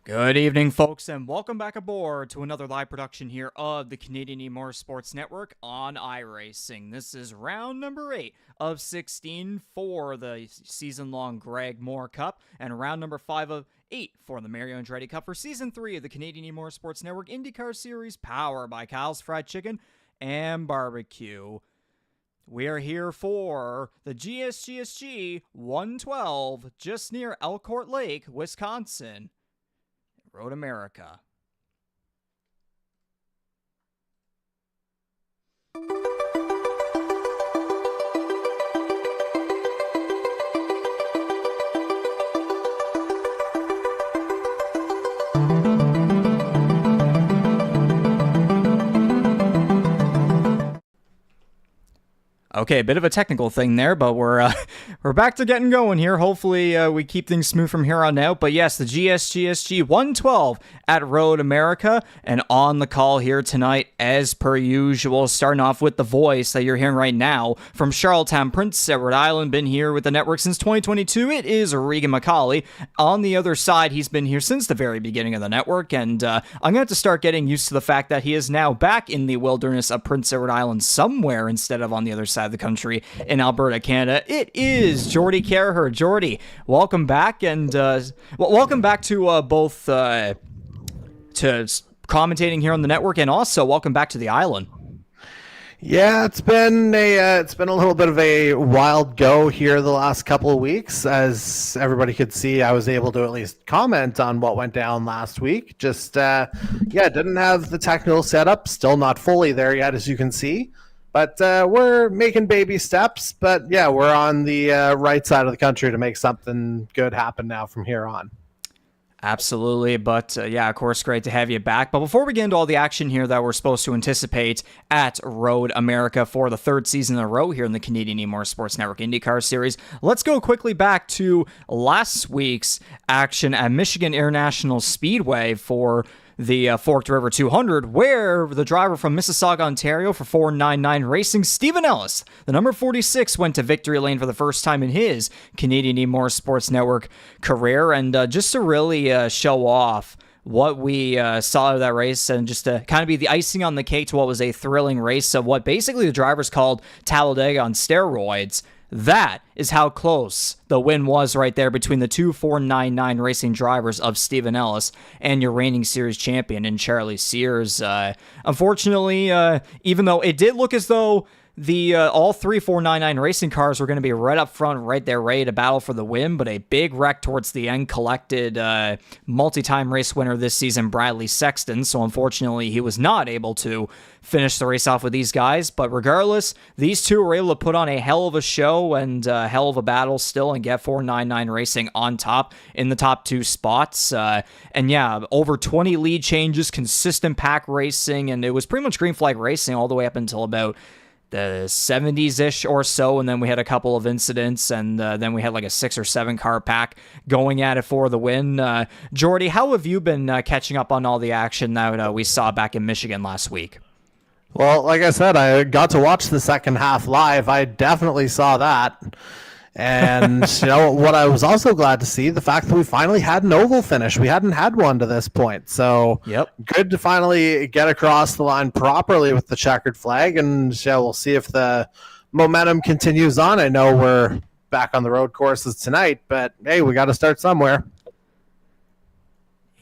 Good evening, folks, and welcome back aboard to another live production here of the Canadian E-Motorsports Network on iRacing. This is round number 8 of 16 for the season-long Greg Moore Cup, and round number 5 of 8 for the Mario Andretti Cup for Season 3 of the Canadian E-Motorsports Network Indycar Series, powered by Kyle's Fried Chicken and Barbecue. We are here for the GSGSG 112, just near Elkhart Lake, Wisconsin. Road America. Okay, a bit of a technical thing there, but we're back to getting going here. Hopefully, we keep things smooth from here on out. But yes, the GSGSG 112 at Road America, and on the call here tonight, as per usual, starting off with the voice that you're hearing right now from Charlottetown, Prince Edward Island. Been here with the network since 2022. It is Regan McCauley. On the other side, he's been here since the very beginning of the network, and I'm going to have to start getting used to the fact that he is now back in the wilderness of Prince Edward Island somewhere instead of on the other side of the country in Alberta, Canada. It is Jordy Caraher. Jordy, welcome back, and welcome back to both to commentating here on the network, and also welcome back to the island. Yeah, it's been a little bit of a wild go here the last couple of weeks. As everybody could see, I was able to at least comment on what went down last week. Just didn't have the technical setup, still not fully there yet, as you can see. But we're making baby steps. But yeah, we're on the right side of the country to make something good happen now from here on. Absolutely, but yeah, of course, great to have you back. But before we get into all the action here that we're supposed to anticipate at Road America for the third season in a row here in the Canadian E-Motorsports Network IndyCar Series, let's go quickly back to last week's action at Michigan International Speedway for the Forked River 200, where the driver from Mississauga, Ontario for 499 Racing, Stephen Ellis, the number 46, went to victory lane for the first time in his Canadian E-Motorsports Network career. And just to really show off what we saw out of that race, and just to kind of be the icing on the cake to what was a thrilling race of what basically the drivers called Talladega on steroids, that is how close the win was right there between the two 499 Racing drivers of Stephen Ellis and your reigning series champion in Charlie Sears. Unfortunately, even though it did look as though the all three 499 Racing cars were going to be right up front, right there, ready to battle for the win, but a big wreck towards the end collected multi-time race winner this season, Bradley Sexton. So unfortunately, he was not able to finish the race off with these guys. But regardless, these two were able to put on a hell of a show and a hell of a battle still and get 499 Racing on top in the top two spots. And yeah, over 20 lead changes, consistent pack racing, and it was pretty much green flag racing all the way up until about the 70s-ish or so, and then we had a couple of incidents, and then we had like a 6 or 7 car pack going at it for the win. Jordy, how have you been catching up on all the action that we saw back in Michigan last week? Well, like I said, I got to watch the second half live. I definitely saw that. And what I was also glad to see, the fact that we finally had an oval finish. We hadn't had one to this point. So Good to finally get across the line properly with the checkered flag. And we'll see if the momentum continues on. I know we're back on the road courses tonight, but hey, we got to start somewhere.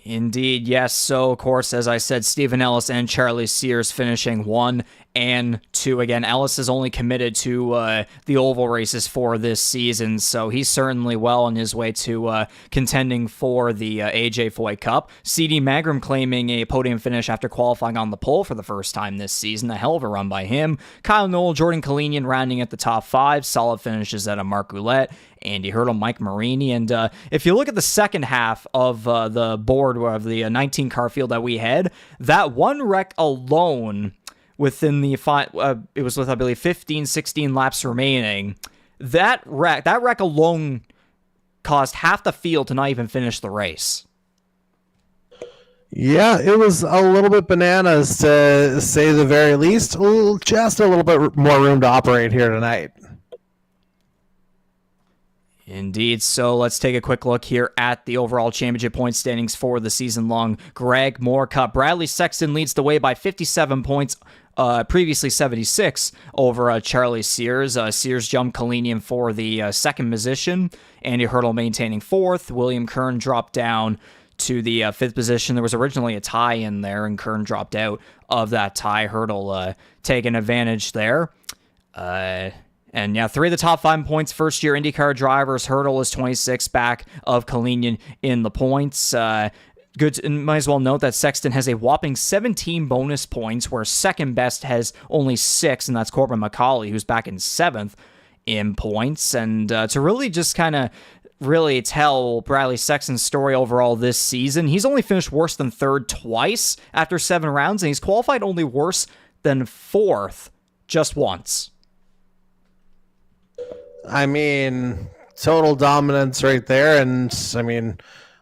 Indeed, yes. So, of course, as I said, Stephen Ellis and Charlie Sears finishing 1 and 2. Again, Ellis is only committed to the oval races for this season, so he's certainly well on his way to contending for the AJ Foy Cup. CD Magram claiming a podium finish after qualifying on the pole for the first time this season. A hell of a run by him. Kyle Knoll, Jordan Kalenian rounding at the top 5. Solid finishes out of Mark Goulet, Andy Hertel, Mike Marini. And if you look at the second half of the board of the 19 car field that we had, that one wreck alone within the it was with, I believe, 15, 16 laps remaining. That wreck alone caused half the field to not even finish the race. Yeah, it was a little bit bananas, to say the very least. Just a little bit more room to operate here tonight. Indeed. So let's take a quick look here at the overall championship point standings for the season-long Greg Moore Cup. Bradley Sexton leads the way by 57 points, previously 76 over Charlie Sears. Sears jumped Kalenian for the second position. Andy Hertel maintaining fourth. William Kern dropped down to the fifth position. There was originally a tie in there, and Kern dropped out of that tie. Hertel taking advantage there. And yeah, 3 of the top 5 points, first-year IndyCar drivers. Hertel is 26 back of Kalenian in the points. Good, and might as well note that Sexton has a whopping 17 bonus points, where second best has only 6, and that's Corbin McCauley, who's back in 7th in points. And to really just kind of really tell Bradley Sexton's story overall this season, he's only finished worse than 3rd twice after 7 rounds, and he's qualified only worse than 4th just once. I mean, total dominance right there. And I mean,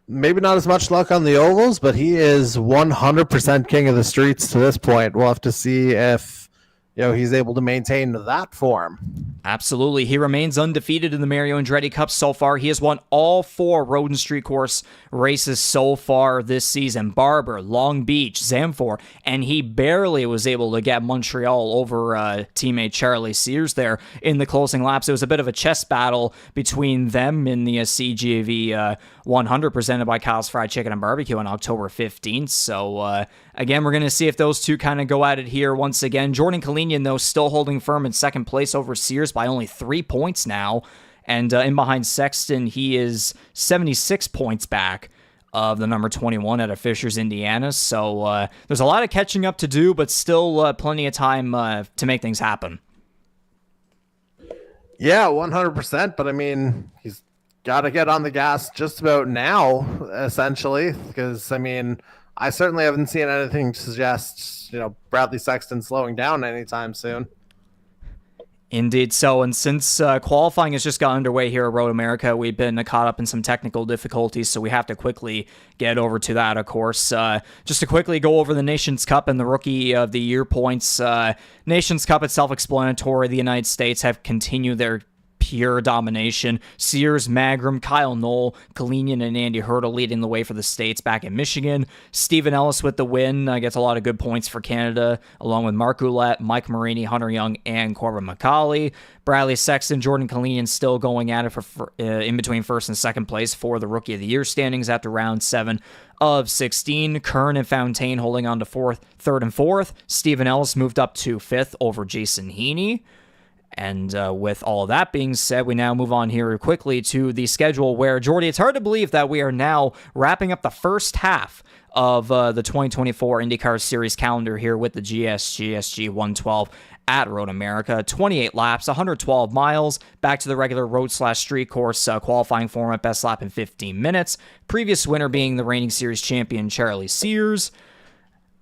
maybe not as much luck on the ovals, but he is 100% king of the streets to this point. We'll have to see if he's able to maintain that form. Absolutely. He remains undefeated in the Mario Andretti Cup so far. He has won all 4 road and street course races so far this season. Barber, Long Beach, Zandvoort, and he barely was able to get Montreal over teammate Charlie Sears there in the closing laps. It was a bit of a chess battle between them in the CGV 100 presented by Kyle's Fried Chicken and Barbecue on October 15th. So again, we're going to see if those two kind of go at it here once again. Jordan Kalenian, though, still holding firm in second place over Sears by only 3 points now. And in behind Sexton, he is 76 points back of the number 21 out of Fishers, Indiana. So there's a lot of catching up to do, but still plenty of time to make things happen. Yeah, 100%. But I mean, he's got to get on the gas just about now, essentially, because I mean, I certainly haven't seen anything to suggest, Bradley Sexton slowing down anytime soon. Indeed so, and since qualifying has just got underway here at Road America, we've been caught up in some technical difficulties, so we have to quickly get over to that, of course. Just to quickly go over the Nations Cup and the Rookie of the Year points. Nations Cup, it's self-explanatory. The United States have continued their pure domination. Sears, Magrum, Kyle Knoll, Kalenian, and Andy Hertel leading the way for the States back in Michigan. Stephen Ellis with the win gets a lot of good points for Canada, along with Mark Ouellette, Mike Marini, Hunter Young, and Corbin McCauley. Bradley Sexton, Jordan Kalenian still going at it for in between first and second place for the Rookie of the Year standings after round 7 of 16. Kern and Fountaine holding on to 3rd and 4th. Stephen Ellis moved up to 5th over Jason Heaney. And with all of that being said, we now move on here quickly to the schedule where, Jordy, it's hard to believe that we are now wrapping up the first half of the 2024 IndyCar Series calendar here with the GSGSG 112 at Road America. 28 laps, 112 miles, back to the regular road/street course qualifying format, best lap in 15 minutes. Previous winner being the reigning series champion Charlie Sears.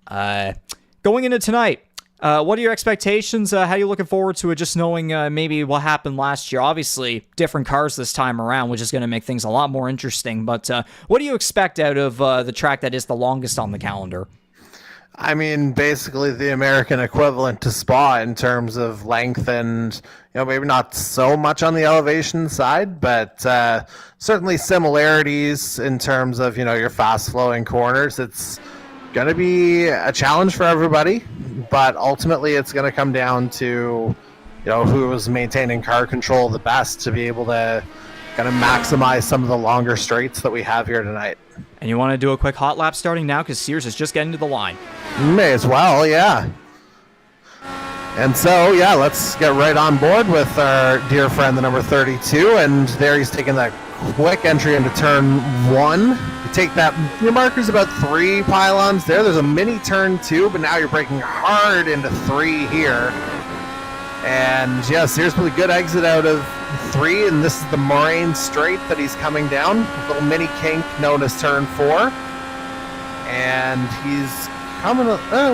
Going into tonight, what are your expectations? How are you looking forward to it? Just knowing maybe what happened last year. Obviously, different cars this time around, which is going to make things a lot more interesting. But what do you expect out of the track that is the longest on the calendar? I mean, basically the American equivalent to Spa in terms of length and, maybe not so much on the elevation side, but certainly similarities in terms of, your fast-flowing corners. It's going to be a challenge for everybody, but ultimately it's going to come down to, who is maintaining car control the best to be able to kind of maximize some of the longer straights that we have here tonight. And you want to do a quick hot lap starting now because Sears is just getting to the line. May as well, yeah. And so, yeah, let's get right on board with our dear friend, the number 32, and there he's taking that quick entry into turn 1. You take that, your marker's about 3 pylons there. There's a mini turn 2, but now you're braking hard into 3 here. And yeah, Sears with a good exit out of 3, and this is the Moraine Straight that he's coming down. A little mini kink known as turn 4. And he's coming,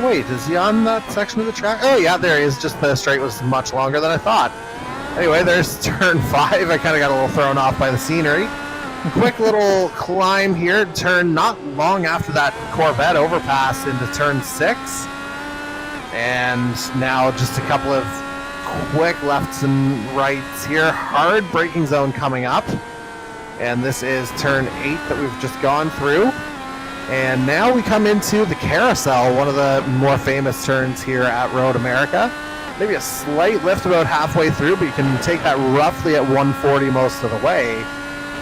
wait, is he on that section of the track? Oh yeah, there he is. Just the straight was much longer than I thought. Anyway, there's turn 5. I kind of got a little thrown off by the scenery. Quick little climb here, turn not long after that Corvette overpass into turn 6. And now just a couple of quick lefts and rights here. Hard braking zone coming up. And this is turn 8 that we've just gone through. And now we come into the carousel, one of the more famous turns here at Road America. Maybe a slight lift about halfway through, but you can take that roughly at 140 most of the way.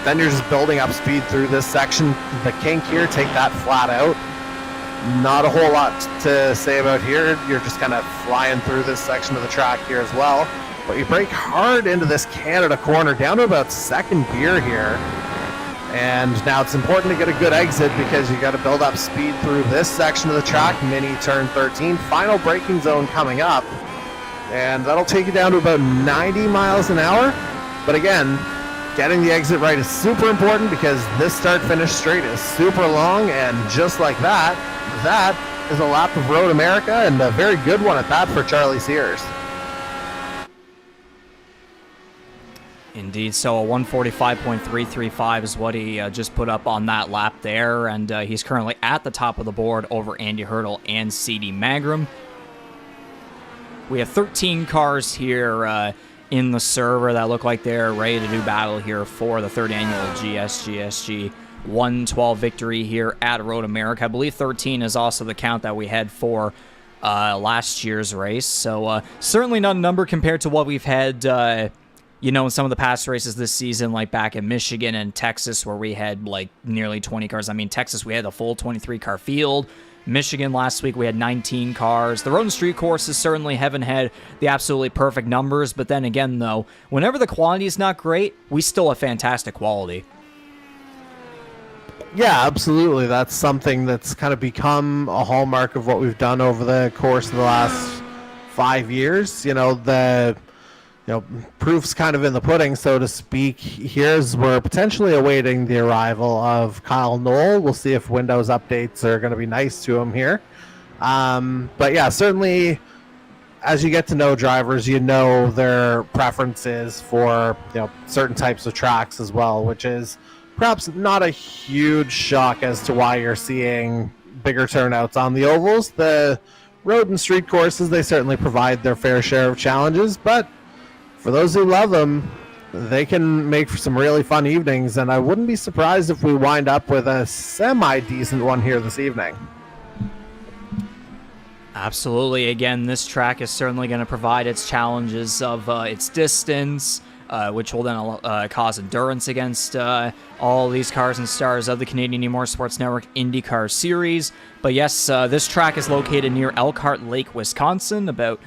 Then you're just building up speed through this section. The kink here, take that flat out. Not a whole lot to say about here. You're just kind of flying through this section of the track here as well. But you brake hard into this Canada corner, down to about second gear here. And now it's important to get a good exit because you got to build up speed through this section of the track, mini turn 13, final braking zone coming up. And that'll take you down to about 90 miles an hour. But again, getting the exit right is super important because this start-finish straight is super long. And just like that, that is a lap of Road America, and a very good one at that for Charlie Sears. Indeed, so a 145.335 is what he just put up on that lap there, and he's currently at the top of the board over Andy Hertel and CD Magram. We have 13 cars here in the server that look like they're ready to do battle here for the third annual GSGSG 112 victory here at Road America. I believe 13 is also the count that we had for last year's race, so certainly not a number compared to what we've had in some of the past races this season, like back in Michigan and Texas, where we had like nearly 20 cars. I mean, Texas, we had a full 23-car field. Michigan last week, we had 19 cars. The road and street courses certainly haven't had the absolutely perfect numbers, but then again, though, whenever the quantity is not great, we still have fantastic quality. Yeah, absolutely. That's something that's kind of become a hallmark of what we've done over the course of the last 5 years. Proof's kind of in the pudding, so to speak. Here's we're potentially awaiting the arrival of Kyle Knoll. We'll see if Windows updates are going to be nice to him here. But yeah, certainly as you get to know drivers, their preferences for certain types of tracks as well, which is perhaps not a huge shock as to why you're seeing bigger turnouts on the ovals. The road and street courses, they certainly provide their fair share of challenges, but for those who love them, they can make for some really fun evenings, and I wouldn't be surprised if we wind up with a semi-decent one here this evening. Absolutely. Again, this track is certainly going to provide its challenges of its distance, which will then cause endurance against all these cars and stars of the Canadian E-Motorsports Network Indycar Series. But yes, this track is located near Elkhart Lake, Wisconsin, about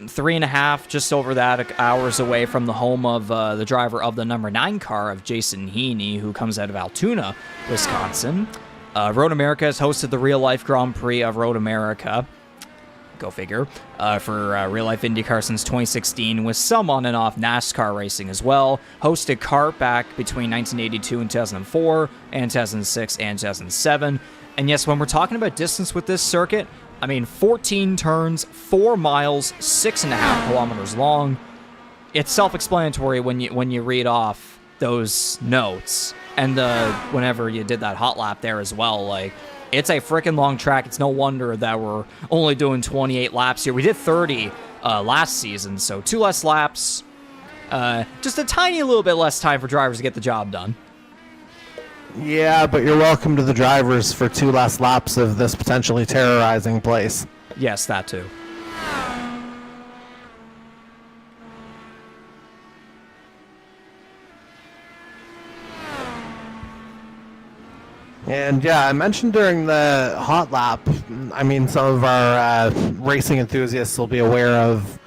3.5, just over that, hours away from the home of the driver of the number 9 car of Jason Heaney, who comes out of Altoona, Wisconsin. Road America has hosted the real-life Grand Prix of Road America, go figure, for real-life IndyCar since 2016, with some on and off NASCAR racing as well. Hosted CART back between 1982 and 2004, and 2006 and 2007. And yes, when we're talking about distance with this circuit, 14 turns, 4 miles, 6.5 kilometers long. It's self-explanatory when you read off those notes. And whenever you did that hot lap there as well, it's a freaking long track. It's no wonder that we're only doing 28 laps here. We did 30 last season, so 2 less laps. Just a tiny little bit less time for drivers to get the job done. Yeah, but you're welcome to the drivers for 2 less laps of this potentially terrorizing place. Yes, that too. And yeah, I mentioned during the hot lap, some of our racing enthusiasts will be aware of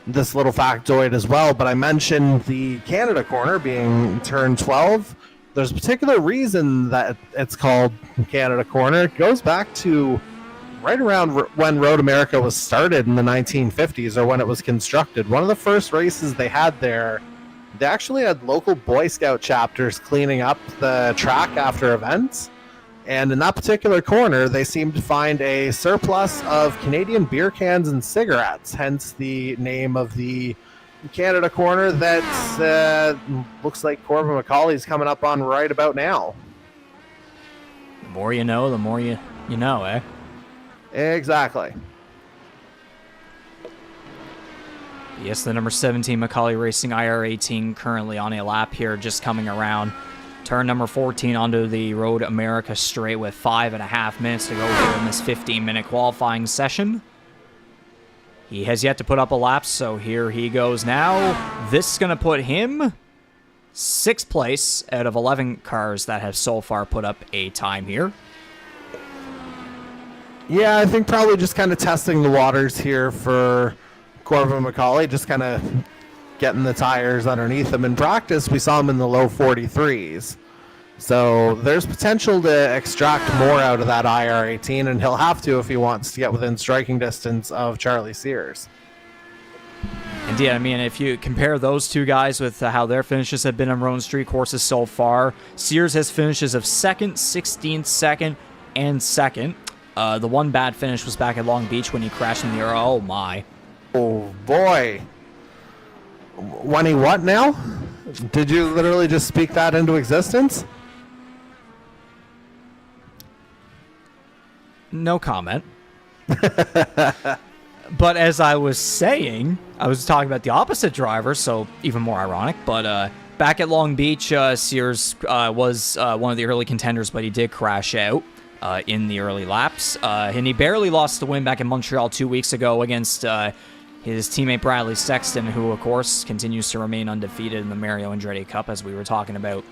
this little factoid as well, but I mentioned the Canada corner being turn 12. There's a particular reason that it's called Canada Corner. It goes back to right around when Road America was started in the 1950s, or when it was constructed. One of the first races they had there, they actually had local Boy Scout chapters cleaning up the track after events. And in that particular corner, they seemed to find a surplus of Canadian beer cans and cigarettes, hence the name of the Canada corner that looks like Corbin McCauley's coming up on right about now. The more you know, the more you know, eh? Exactly. Yes, the number 17 McCauley Racing IR18 currently on a lap here, just coming around Turn number 14 onto the Road America straight with 5.5 minutes to go here in this 15-minute qualifying session. He has yet to put up a lap, so here he goes now. This is going to put him 6th place out of 11 cars that have so far put up a time here. Yeah, I think probably just kind of testing the waters here for Corbin McCauley, just kind of getting the tires underneath him. In practice, we saw him in the low 43s. So there's potential to extract more out of that IR18, and he'll have to if he wants to get within striking distance of Charlie Sears. And yeah, I mean, if you compare those two guys with how their finishes have been on road and street courses so far, Sears has finishes of 2nd, 16th, 2nd, and 2nd. The one bad finish was back at Long Beach when he crashed in the air. Oh, my. Oh, boy. When he what now? Did you literally just speak that into existence? No comment. But as I was saying, I was talking about the opposite driver, so even more ironic. But back at Long Beach, Sears was one of the early contenders, but he did crash out in the early laps. And he barely lost the win back in Montreal 2 weeks ago against his teammate Bradley Sexton, who, of course, continues to remain undefeated in the Mario Andretti Cup, as we were talking about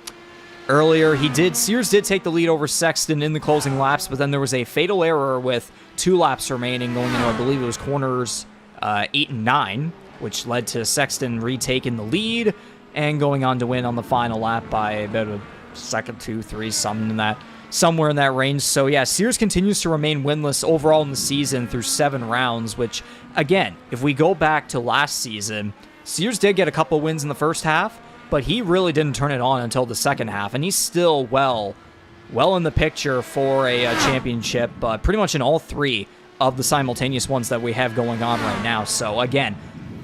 earlier. Sears did take the lead over Sexton in the closing laps, but then there was a fatal error with 2 laps remaining going into, I believe it was corners 8 and 9, which led to Sexton retaking the lead and going on to win on the final lap by about a second, 2, 3, somewhere in that range. So yeah, Sears continues to remain winless overall in the season through 7 rounds, which, again, if we go back to last season, Sears did get a couple wins in the first half, but he really didn't turn it on until the second half, and he's still well in the picture for a championship, pretty much in all 3 of the simultaneous ones that we have going on right now. So again,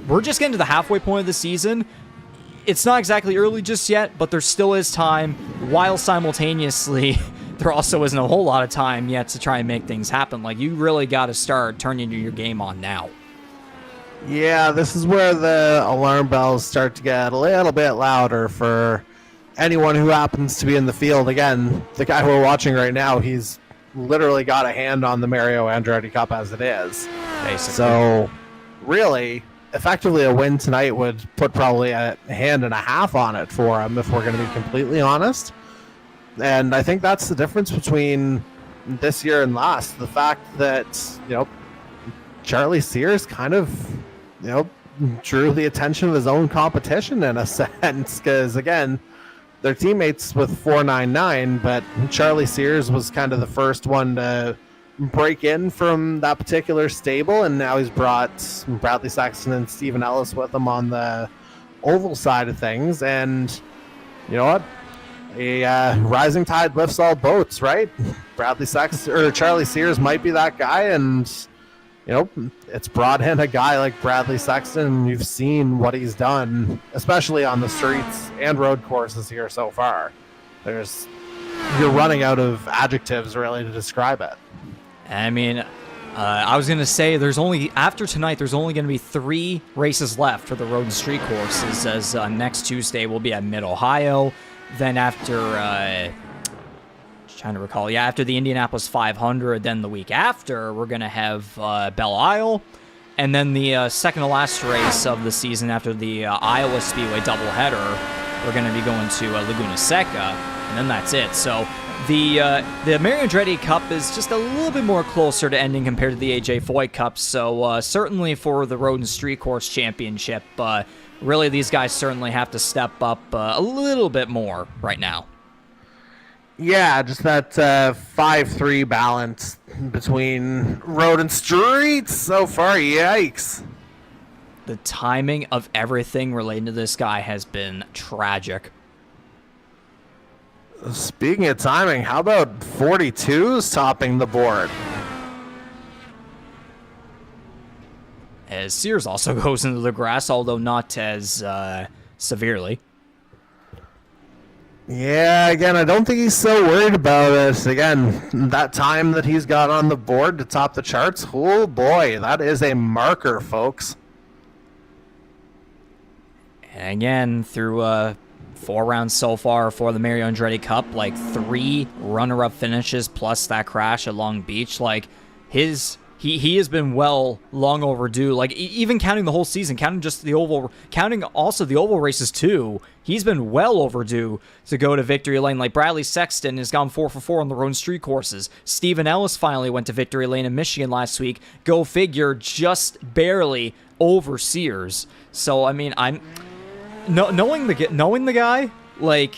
we're just getting to the halfway point of the season. It's not exactly early just yet, but there still is time, while simultaneously there also isn't a whole lot of time yet to try and make things happen. Like, you really got to start turning your game on now. Yeah, this is where the alarm bells start to get a little bit louder for anyone who happens to be in the field. Again, the guy we're watching right now, he's literally got a hand on the Mario Andretti Cup as it is. Basically. So, really, effectively a win tonight would put probably a hand and a half on it for him, if we're going to be completely honest. And I think that's the difference between this year and last. The fact that, Charlie Sears kind of, drew the attention of his own competition in a sense, because, again, they're teammates with 499, but Charlie Sears was kind of the first one to break in from that particular stable, and now he's brought Bradley Sexton and Stephen Ellis with him on the oval side of things. And you know what? A rising tide lifts all boats, right? Bradley Sexton or Charlie Sears might be that guy, and it's brought in a guy like Bradley Sexton. You've seen what he's done, especially on the streets and road courses here so far. You're running out of adjectives really to describe it. I mean, I was going to say after tonight, there's only going to be 3 races left for the road and street courses, as next Tuesday will be at Mid-Ohio. Then after, after the Indianapolis 500, then the week after, we're going to have Belle Isle. And then the second to last race of the season after the Iowa Speedway doubleheader, we're going to be going to Laguna Seca, and then that's it. So the Mario Andretti Cup is just a little bit more closer to ending compared to the AJ Foyt Cup. So certainly for the Road and Street Course Championship, really these guys certainly have to step up a little bit more right now. Yeah, just that 5-3 balance between road and streets so far. Yikes. The timing of everything relating to this guy has been tragic. Speaking of timing, how about 42s topping the board? As Sears also goes into the grass, although not as severely. Yeah, again, I don't think he's so worried about it. Again, that time that he's got on the board to top the charts, oh boy, that is a marker, folks. And again, through 4 rounds so far for the Mario Andretti Cup, like 3 runner-up finishes plus that crash at Long Beach. Like he has been long overdue. Like even counting the whole season, counting also the oval races too, he's been well overdue to go to victory lane. Like Bradley Sexton has gone 4 for 4 on the road and street courses. Stephen Ellis finally went to victory lane in Michigan last week. Go figure, just barely over Sears. So I mean, knowing the guy, like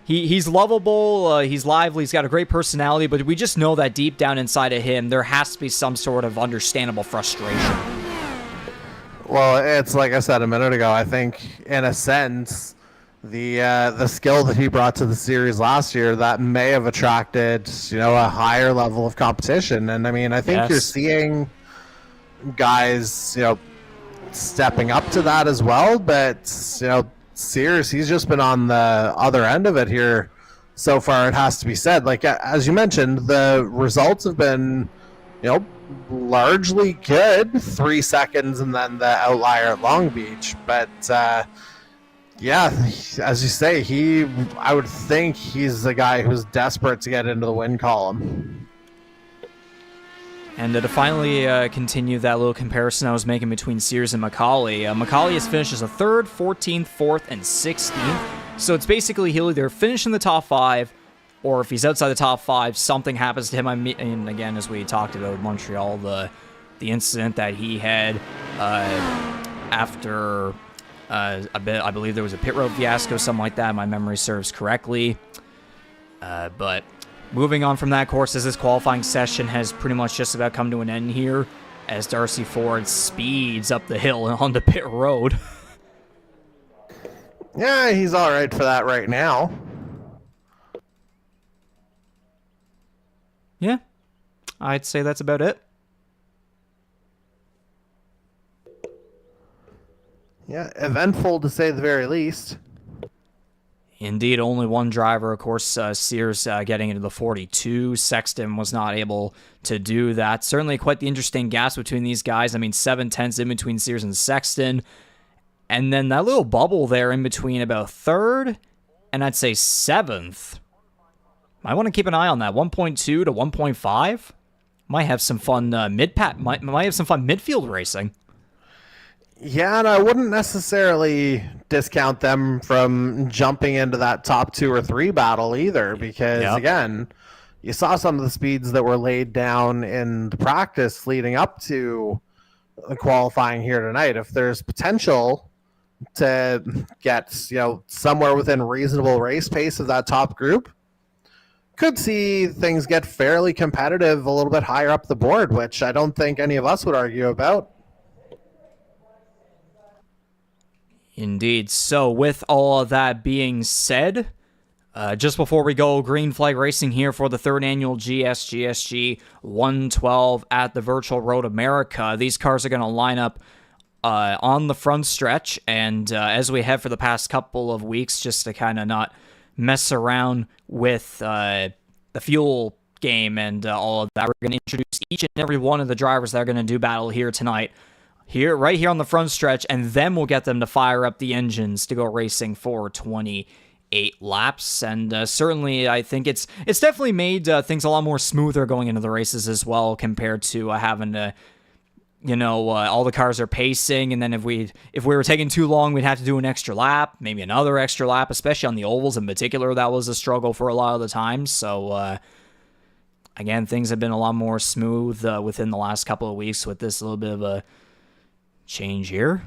he's lovable, he's lively, he's got a great personality, but we just know that deep down inside of him, there has to be some sort of understandable frustration. Well, it's like I said a minute ago. I think, in a sense, the skill that he brought to the series last year, that may have attracted a higher level of competition. And I mean, I think you're seeing guys stepping up to that as well. But Sears, he's just been on the other end of it here so far, it has to be said. Like, as you mentioned, the results have been largely good. 3 seconds and then the outlier at Long Beach. But yeah, as you say, I would think he's the guy who's desperate to get into the win column. And to finally continue that little comparison I was making between Sears and Macaulay, Macaulay has finished as a 3rd, 14th, 4th, and 16th. So it's basically he'll either finish in the top 5, or if he's outside the top 5, something happens to him. I mean, and again, as we talked about with Montreal, the incident that he had after I believe there was a pit road fiasco, something like that, my memory serves correctly. But moving on from that, course, as this qualifying session has pretty much just about come to an end here, as Darcy Ford speeds up the hill onto pit road. Yeah, he's all right for that right now. Yeah, I'd say that's about it. Yeah, eventful to say the very least. Indeed, only one driver, of course, Sears getting into the 42. Sexton was not able to do that. Certainly quite the interesting gaps between these guys. I mean, 7/10 in between Sears and Sexton. And then that little bubble there in between about 3rd and I'd say 7th. I want to keep an eye on that. 1.2 to 1.5. Might have some fun might have some fun midfield racing. Yeah, and I wouldn't necessarily discount them from jumping into that top 2 or 3 battle either, because again, you saw some of the speeds that were laid down in the practice leading up to the qualifying here tonight. If there's potential to get somewhere within reasonable race pace of that top group, could see things get fairly competitive a little bit higher up the board, which I don't think any of us would argue about. Indeed. So with all of that being said, just before we go, green flag racing here for the 3rd annual GSGSG 112 at the Virtual Road America. These cars are going to line up on the front stretch, and as we have for the past couple of weeks, just to kind of not mess around with the fuel game and all of that, we're going to introduce each and every one of the drivers that are going to do battle here tonight. Right here on the front stretch, and then we'll get them to fire up the engines to go racing for 28 laps. And certainly, I think it's definitely made things a lot more smoother going into the races as well, compared to having to, all the cars are pacing, and then if we were taking too long, we'd have to do an extra lap, maybe another extra lap, especially on the ovals in particular. That was a struggle for a lot of the time. So again, things have been a lot more smooth within the last couple of weeks with this little bit of a change here.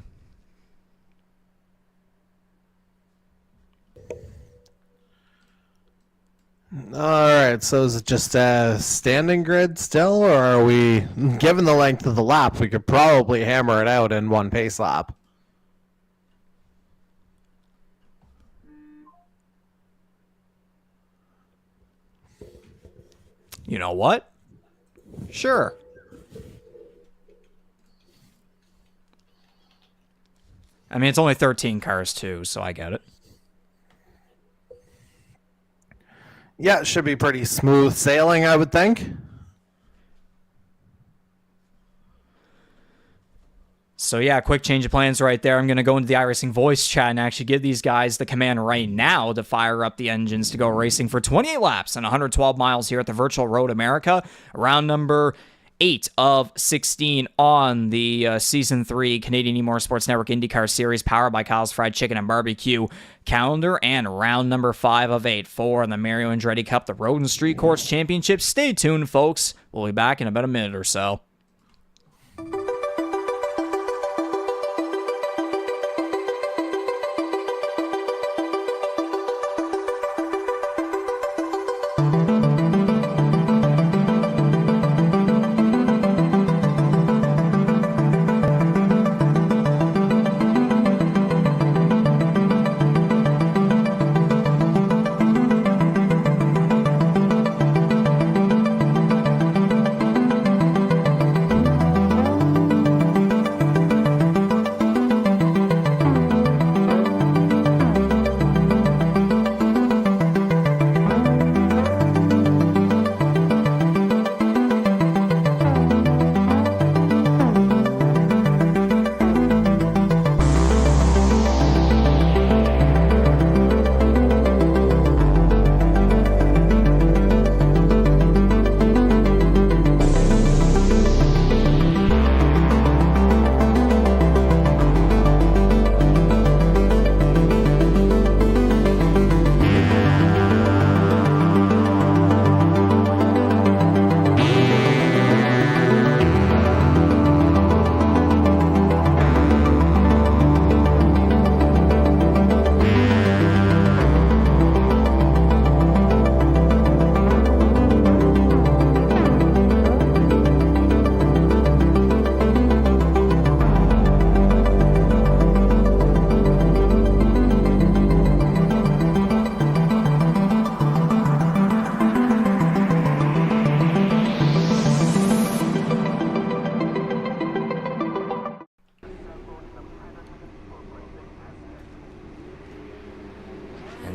All right, so is it just a standing grid still, or are we, given the length of the lap, we could probably hammer it out in one pace lap? You know what? Sure. I mean, it's only 13 cars too, so I get it. Yeah, it should be pretty smooth sailing, I would think. So yeah, quick change of plans right there. I'm going to go into the iRacing voice chat and actually give these guys the command right now to fire up the engines to go racing for 28 laps and 112 miles here at the virtual Road America. Round number 8 of 16 on the Season 3 Canadian E-Motorsports Network IndyCar Series powered by Kyle's Fried Chicken and Barbecue calendar, and round number 5 of 8 for the Mario Andretti Cup, the Road and Street Course Championship. Stay tuned, folks. We'll be back in about a minute or so.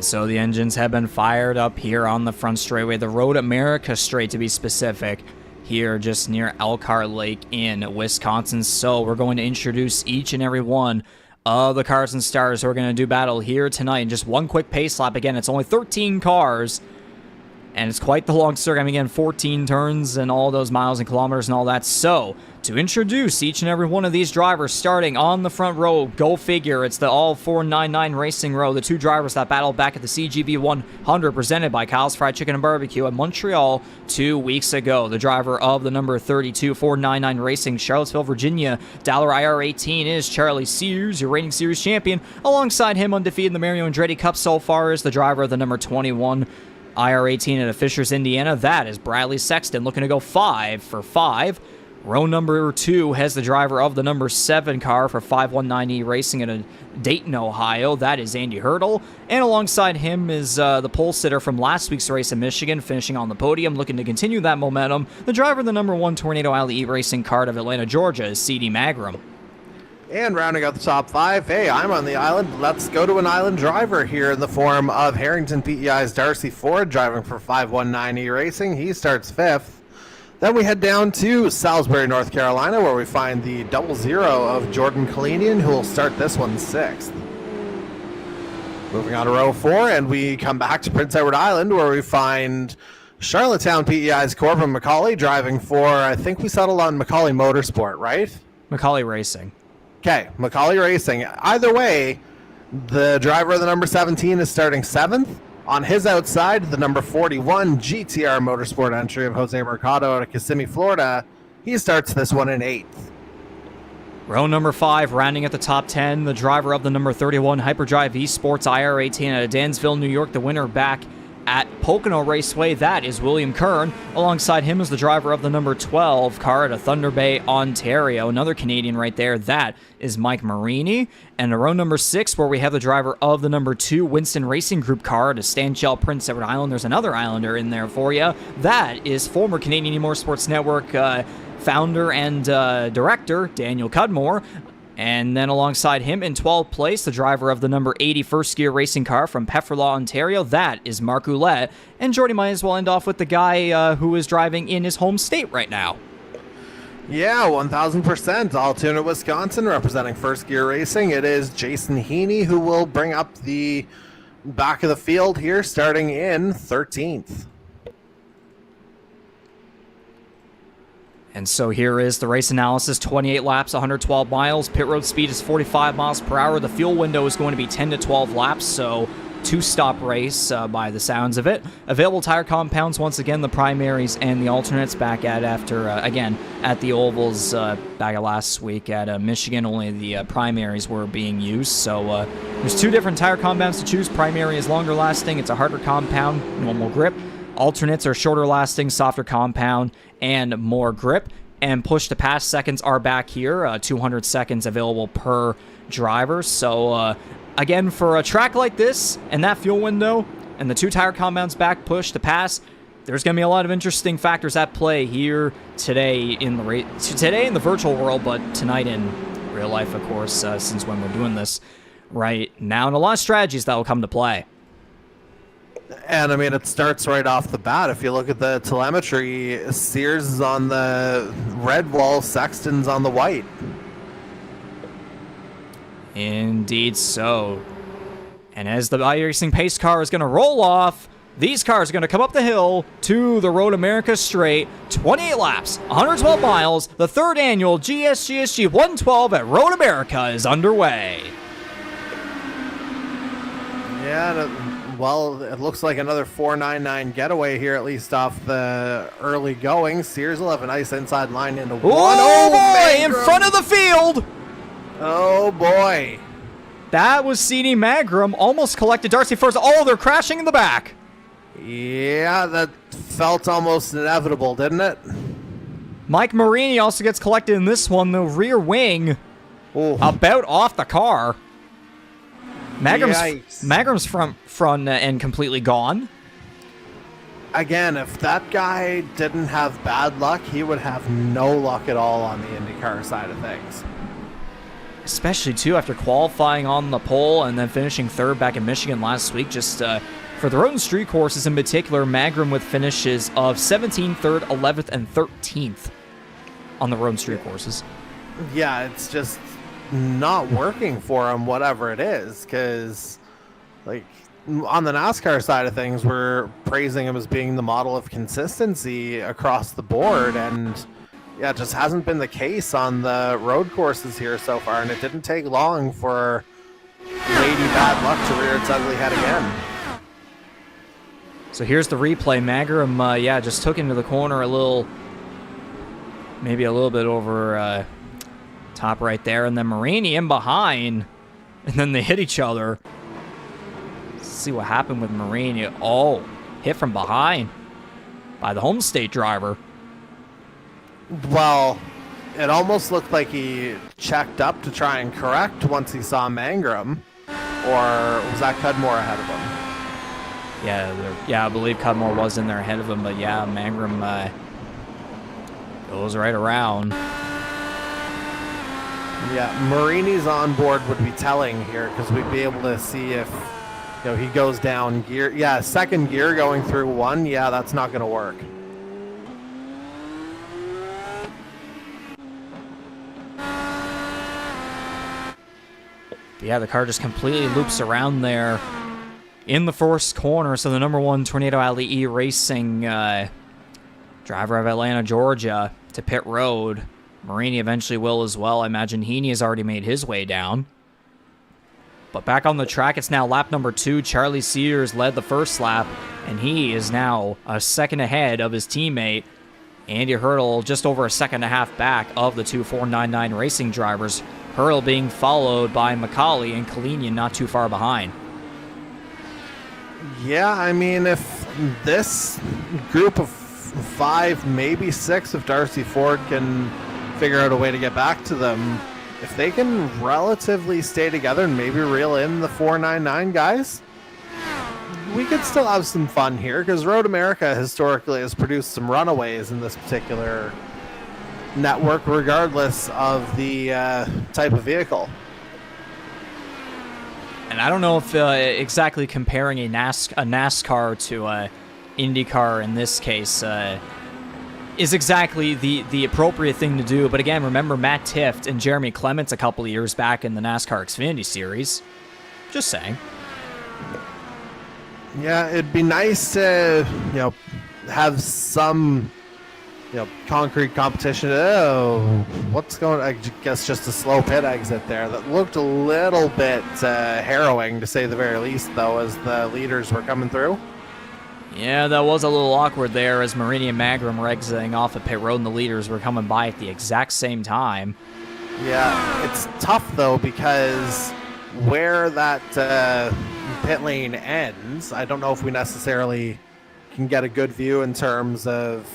So the engines have been fired up here on the front straightaway, the Road America straight to be specific, here just near Elkhart Lake in Wisconsin. So we're going to introduce each and every one of the cars and stars who are going to do battle here tonight in just one quick pace lap. Again, it's only 13 cars, and it's quite the long circuit. I mean, again, 14 turns and all those miles and kilometers and all that. So to introduce each and every one of these drivers, starting on the front row, go figure, it's the all 499 Racing Row, the two drivers that battled back at the CGB 100 presented by Kyle's Fried Chicken and Barbecue in Montreal 2 weeks ago. The driver of the number 32 499 Racing, Charlottesville, Virginia, Dollar IR18 is Charlie Sears, your reigning series champion. Alongside him, undefeated in the Mario Andretti Cup so far, is the driver of the number 21 IR18 at Fishers, Indiana. That is Bradley Sexton, looking to go 5 for 5. Row number 2 has the driver of the number 7 car for 519E Racing at Dayton, Ohio. That is Andy Hertel. And alongside him is the pole sitter from last week's race in Michigan, finishing on the podium, looking to continue that momentum. The driver of the number 1 Tornado Alley E Racing car of Atlanta, Georgia is CD Magram. And rounding out the top 5, hey, I'm on the island. Let's go to an island driver here in the form of Harrington PEI's Darcy Ford, driving for 519E Racing. He starts 5th. Then we head down to Salisbury, North Carolina, where we find the 00 of Jordan Kalenian, who will start this one 6th. Moving on to row 4, and we come back to Prince Edward Island, where we find Charlottetown PEI's Corbin McCauley, driving for, I think we settled on McCauley Motorsport, right? McCauley Racing. Okay, McCauley Racing. Either way, the driver of the number 17 is starting 7th. On his outside, the number 41 GTR Motorsport entry of Jose Mercado out of Kissimmee, Florida. He starts this one in 8th. Row number 5, rounding at the top 10, the driver of the number 31 Hyperdrive Esports IR18 out of Dansville, New York, the winner back at Pocono Raceway. That is William Kern. Alongside him is the driver of the number 12 car at Thunder Bay, Ontario. Another Canadian right there. That is Mike Marini. And row number 6, where we have the driver of the number 2 Winston Racing Group car at Stanchel, Prince Edward Island. There's another Islander in there for you. That is former Canadian E-Motorsports Network founder and director Daniel Cudmore. And then alongside him in 12th place, the driver of the number 80 First Gear Racing car from Pefferlaw, Ontario. That is Mark Ouellette. And Jordy might as well end off with the guy who is driving in his home state right now. Yeah, 1000%. Altoona, Wisconsin, representing First Gear Racing. It is Jason Heaney who will bring up the back of the field here, starting in 13th. And so here is the race analysis. 28 laps, 112 miles. Pit road speed is 45 miles per hour. The fuel window is going to be 10 to 12 laps, so two-stop race by the sounds of it. Available tire compounds, once again, the primaries and the alternates back at after, again, at the ovals back at last week at Michigan. Only the primaries were being used. So there's two different tire compounds to choose. Primary is longer lasting. It's a harder compound, normal grip. Alternates are shorter lasting, softer compound, and more grip. And push to pass seconds are back here. 200 seconds available per driver. So again, for a track like this and that fuel window and the two tire compounds back, push to pass, there's going to be a lot of interesting factors at play here today in the virtual world, but tonight in real life, of course, since when we're doing this right now, and a lot of strategies that will come to play. And I mean, it starts right off the bat. If you look at the telemetry, Sears is on the red wall, Sexton's on the white. Indeed so. And as the iRacing pace car is going to roll off, these cars are going to come up the hill to the Road America straight. 28 laps, 112 miles. The third annual GSGSG 112 at Road America is underway. Yeah, well, it looks like another 499 getaway here, at least off the early going. Sears will have a nice inside line into one. Oh, boy, in front of the field. Oh, boy. That was C.D. Magrum, almost collected Darcy first. Oh, they're crashing in the back. Yeah, that felt almost inevitable, didn't it? Mike Marini also gets collected in this one. The rear wing about off the car. Magrum's front end completely gone. Again, if that guy didn't have bad luck, he would have no luck at all on the IndyCar side of things. Especially, too, after qualifying on the pole and then finishing third back in Michigan last week. Just for the road and street courses in particular, Magrum with finishes of 17th, 3rd, 11th, and 13th on the road and street courses. Yeah, it's just not working for him, whatever it is, because, like, on the NASCAR side of things, we're praising him as being the model of consistency across the board, and yeah, it just hasn't been the case on the road courses here so far, and it didn't take long for Lady Bad Luck to rear its ugly head again. So here's the replay. Magrum, just took into the corner maybe a little bit over top right there, and then Marini in behind, and then they hit each other. Let's see what happened with Marini. Oh, hit from behind by the home state driver. Well, it almost looked like he checked up to try and correct once he saw Magrum, or was that Cudmore ahead of him? Yeah, I believe Cudmore was in there ahead of him, but yeah, Magrum goes right around. Yeah, Marini's on board would be telling here, because we'd be able to see if he goes down gear. Yeah, second gear going through one. Yeah, that's not going to work. Yeah, the car just completely loops around there in the first corner. So the number one Tornado Alley E Racing driver of Atlanta, Georgia, to pit road. Marini eventually will as well. I imagine Heaney has already made his way down. But back on the track, it's now lap number 2. Charlie Sears led the first lap, and he is now a second ahead of his teammate, Andy Hertel, just over a second and a half back of the two 499 racing drivers. Hertel being followed by McCauley and Kalenian not too far behind. Yeah, I mean, if this group of 5, maybe 6, if Darcy Ford can figure out a way to get back to them, if they can relatively stay together and maybe reel in the 499 guys, we could still have some fun here, because Road America historically has produced some runaways in this particular network, regardless of the type of vehicle. And I don't know if exactly comparing a NASCAR to IndyCar in this case is exactly the appropriate thing to do. But again, remember Matt Tifft and Jeremy Clements a couple of years back in the NASCAR Xfinity Series. Just saying. Yeah, it'd be nice to, have some, concrete competition. Oh, what's going on? I guess just a slow pit exit there. That looked a little bit harrowing, to say the very least, though, as the leaders were coming through. Yeah, that was a little awkward there as Marini and Magrum were exiting off of pit road and the leaders were coming by at the exact same time. Yeah, it's tough, though, because where that pit lane ends, I don't know if we necessarily can get a good view in terms of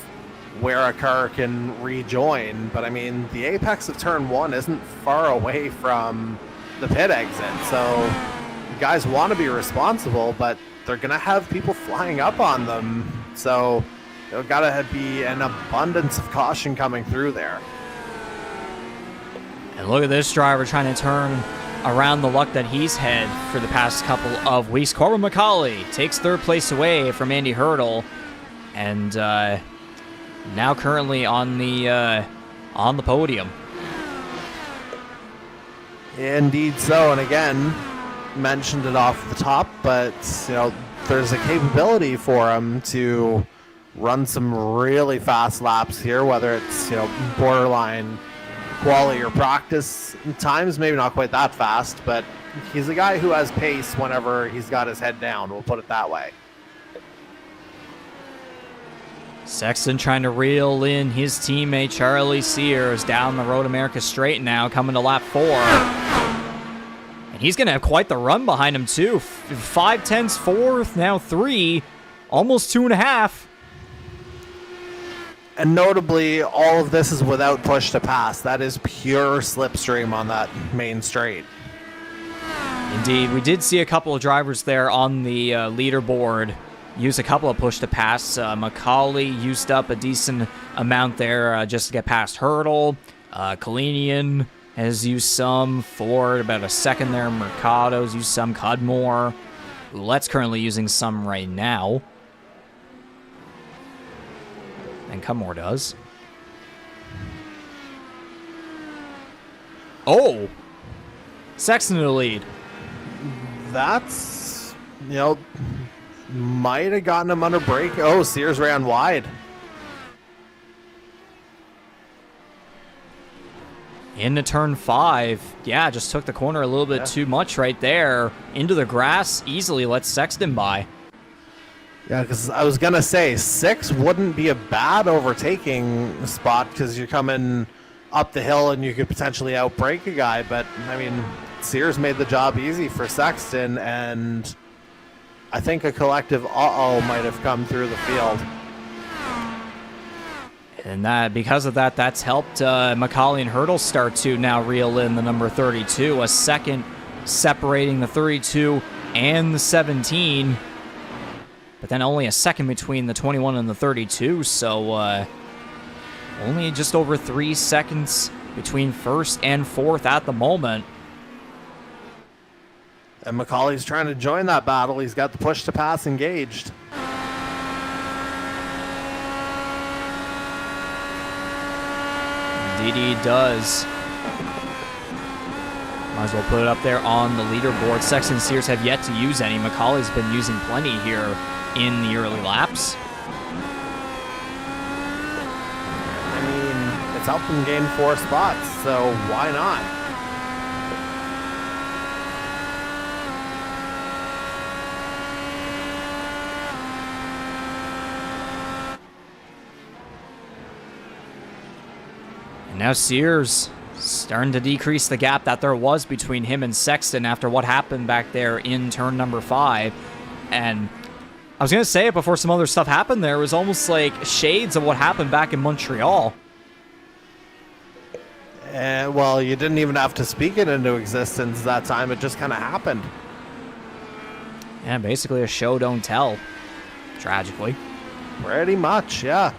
where a car can rejoin, but I mean, the apex of turn 1 isn't far away from the pit exit, so you guys want to be responsible, but they're going to have people flying up on them, so there's got to be an abundance of caution coming through there. And look at this driver trying to turn around the luck that he's had for the past couple of weeks. Corbin McCauley takes third place away from Andy Hertel, and now currently on the podium. Indeed so, and again, mentioned it off the top, but there's a capability for him to run some really fast laps here, whether it's borderline quality or practice times, maybe not quite that fast, but he's a guy who has pace whenever he's got his head down, we'll put it that way. Sexton trying to reel in his teammate Charlie Sears down the Road America straight now, coming to lap 4. And he's going to have quite the run behind him, too. 5/10, 4th, now 3, almost 2.5. And notably, all of this is without push to pass. That is pure slipstream on that main straight. Indeed, we did see a couple of drivers there on the leaderboard use a couple of push to pass. McCauley used up a decent amount there just to get past Hertel. Kalenian has used some. Ford about a second there. Mercado's used some. Cudmore. Ouellette's currently using some right now. And Cudmore does. Oh! Sexton in the lead. That's, might have gotten him under brake. Oh, Sears ran wide. Into turn 5. Yeah, just took the corner a little bit too much right there. Into the grass, easily lets Sexton by. Yeah, because I was going to say, 6 wouldn't be a bad overtaking spot because you're coming up the hill and you could potentially outbrake a guy. But, I mean, Sears made the job easy for Sexton, and I think a collective uh-oh might have come through the field. And that, because of that, that's helped McCauley and Hertel start to now reel in the number 32. A second separating the 32 and the 17. But then only a second between the 21 and the 32. So only just over 3 seconds between first and fourth at the moment. And McCauley's trying to join that battle. He's got the push to pass engaged. Indeed he does. Might as well put it up there on the leaderboard. Sexton and Sears have yet to use any. McCauley's been using plenty here in the early laps. I mean, it's helped him gain 4 spots, so why not? And now Sears starting to decrease the gap that there was between him and Sexton after what happened back there in turn number 5. And I was going to say it before some other stuff happened there. It was almost like shades of what happened back in Montreal. Well, you didn't even have to speak it into existence that time. It just kind of happened. Yeah, basically a show don't tell, tragically. Pretty much, yeah.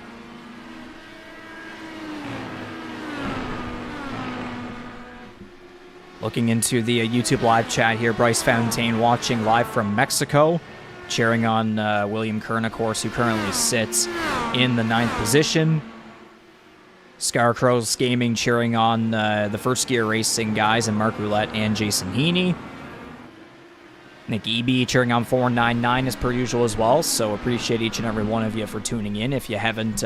Looking into the YouTube live chat here, Bryce Fountaine watching live from Mexico, cheering on William Kern, of course, who currently sits in the 9th position. Scarecrows Gaming cheering on the First Gear Racing guys and Mark Roulette and Jason Heaney. Nick Eby cheering on 499 as per usual as well, so appreciate each and every one of you for tuning in. If you haven't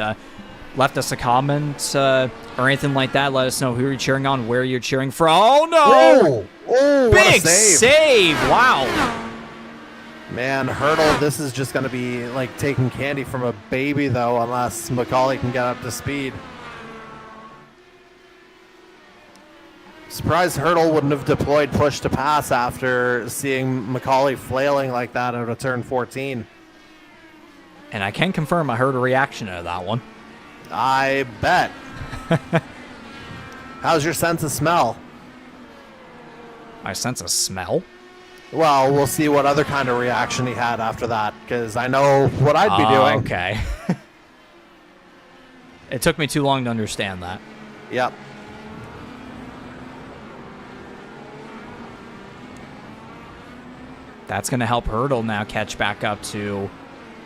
left us a comment or anything like that, let us know who you're cheering on, where you're cheering for. Oh, no! Oh, big save! Wow. Man, Hertel, this is just going to be like taking candy from a baby, though, unless Macaulay can get up to speed. Surprised Hertel wouldn't have deployed push to pass after seeing Macaulay flailing like that out of turn 14. And I can confirm I heard a reaction to that one. I bet. How's your sense of smell? My sense of smell? Well, we'll see what other kind of reaction he had after that, because I know what I'd be doing. Okay. It took me too long to understand that. Yep. That's going to help Hertel now catch back up to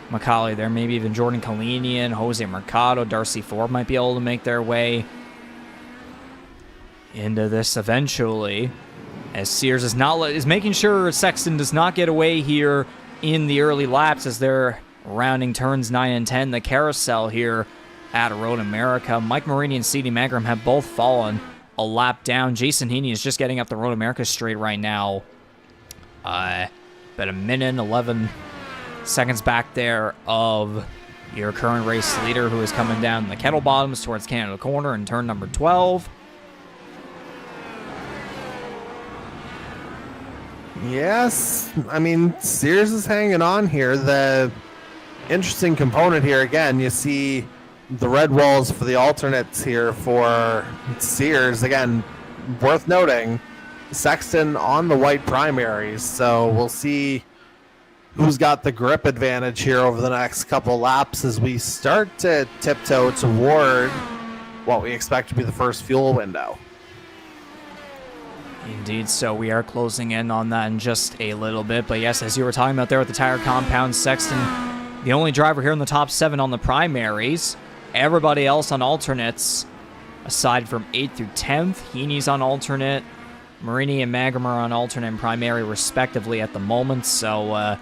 Macaulay there. Maybe even Jordan Kalenian, Jose Mercado, Darcy Ford might be able to make their way into this eventually. As Sears is making sure Sexton does not get away here in the early laps as they're rounding turns 9 and 10. The carousel here at Road America. Mike Marini and C.D. Magram have both fallen a lap down. Jason Heaney is just getting up the Road America straight right now. About a minute and 11 seconds back there of your current race leader, who is coming down the kettle bottoms towards Canada Corner in turn number 12. Yes, I mean, Sears is hanging on here. The interesting component here, again, you see the red walls for the alternates here for Sears. Again, worth noting, Sexton on the white primaries, so we'll see who's got the grip advantage here over the next couple laps as we start to tiptoe toward what we expect to be the first fuel window. Indeed, so we are closing in on that in just a little bit, but yes, as you were talking about there with the tire compound, Sexton, the only driver here in the top 7 on the primaries. Everybody else on alternates, aside from 8th through 10th. Heaney's on alternate. Marini and Magram are on alternate and primary respectively at the moment, so